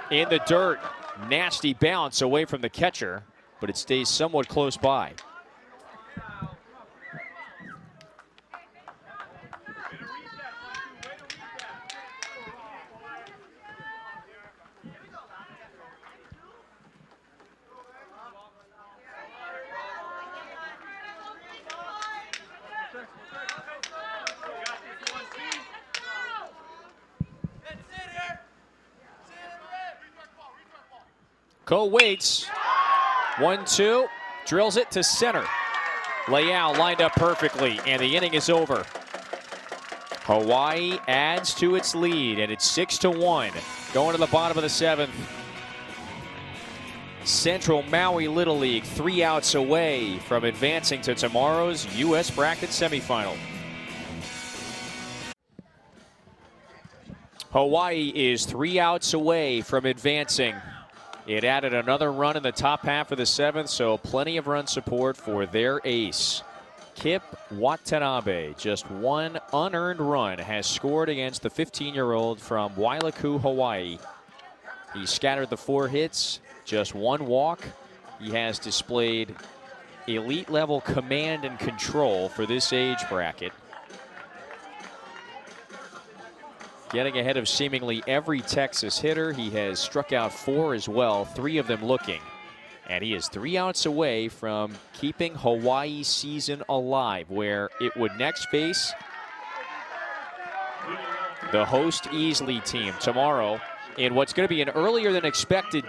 In the dirt, nasty bounce away from the catcher, but it stays somewhat close by. Coe waits. 1-2. Drills it to center. Leal lined up perfectly, and the inning is over. Hawaii adds to its lead, and it's 6-1. Going to the bottom of the 7th. Central Maui Little League 3 outs away from advancing to tomorrow's U.S. bracket semifinal. Hawaii is 3 outs away from advancing. It added another run in the top half of the 7th, so plenty of run support for their ace. Kip Watanabe, just 1 unearned run, has scored against the 15-year-old from Wailuku, Hawaii. He scattered the 4 hits, just 1 walk. He has displayed elite level command and control for this age bracket. Getting ahead of seemingly every Texas hitter. He has struck out 4 as well, 3 of them looking. And he is 3 outs away from keeping Hawaii's season alive, where it would next face the host Easley team tomorrow in what's going to be an earlier than expected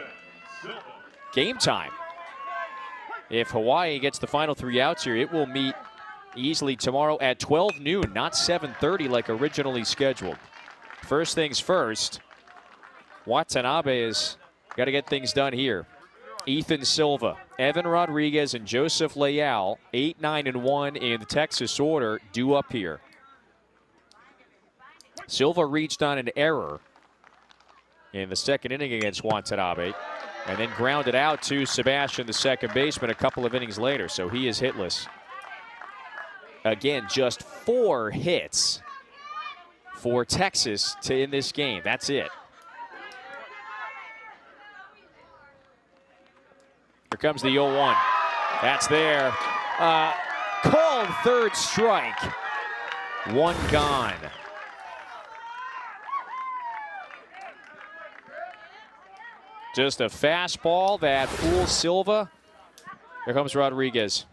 game time. If Hawaii gets the final 3 outs here, it will meet Easley tomorrow at 12 noon, not 7:30 like originally scheduled. First things first, Watanabe has got to get things done here. Ethan Silva, Evan Rodriguez, and Joseph Leal, 8, 9, and 1 in the Texas order, due up here. Silva reached on an error in the 2nd inning against Watanabe, and then grounded out to Sebastian, the second baseman, a couple of innings later, so he is hitless. Again, just 4 hits for Texas in this game. That's it. Here comes the 0-1. That's there. Called 3rd strike. 1 gone. Just a fastball that fools Silva. Here comes Rodriguez.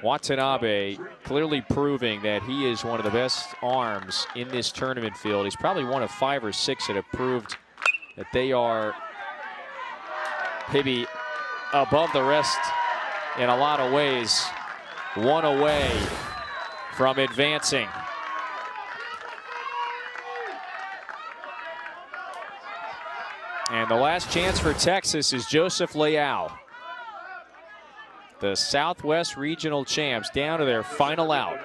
Watanabe clearly proving that he is one of the best arms in this tournament field. He's probably one of 5 or 6 that have proved that they are maybe above the rest in a lot of ways. 1 away from advancing. And the last chance for Texas is Joseph Leal. The Southwest Regional champs down to their final out.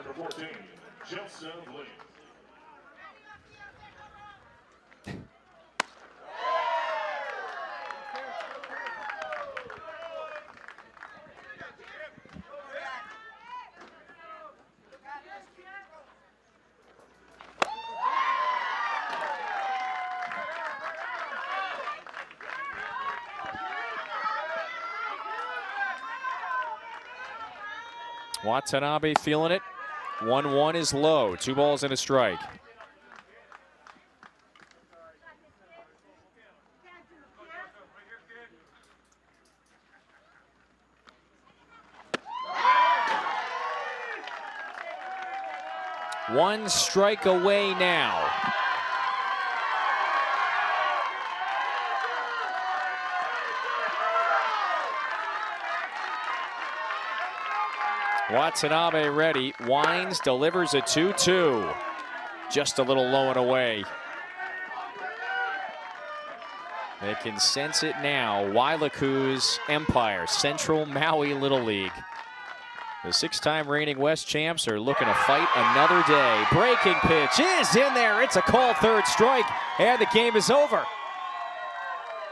Watanabe feeling it. 1-1 is low. 2 balls and a strike. One strike away now. Watanabe ready, winds, delivers a 2-2. Just a little low and away. They can sense it now. Wailuku's empire, Central Maui Little League. The 6-time reigning West champs are looking to fight another day. Breaking pitch is in there. It's a called 3rd strike, and the game is over.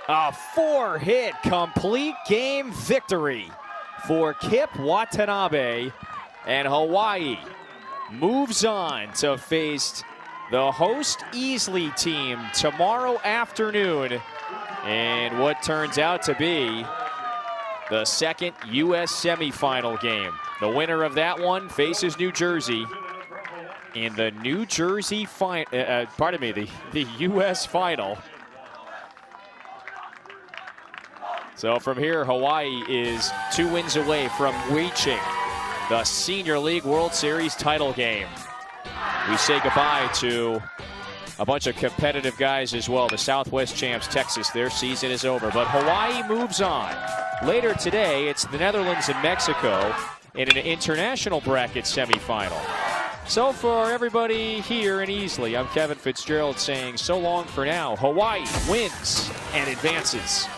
A 4-hit complete game victory for Kip Watanabe, and Hawaii moves on to face the host Easley team tomorrow afternoon in what turns out to be the 2nd U.S. semifinal game. The winner of that one faces New Jersey in the New Jersey the U.S. final. So from here, Hawaii is 2 wins away from reaching the Senior League World Series title game. We say goodbye to a bunch of competitive guys as well. The Southwest champs, Texas, their season is over. But Hawaii moves on. Later today, it's the Netherlands and Mexico in an international bracket semifinal. So for everybody here in Easley, I'm Kevin Fitzgerald saying so long for now. Hawaii wins and advances.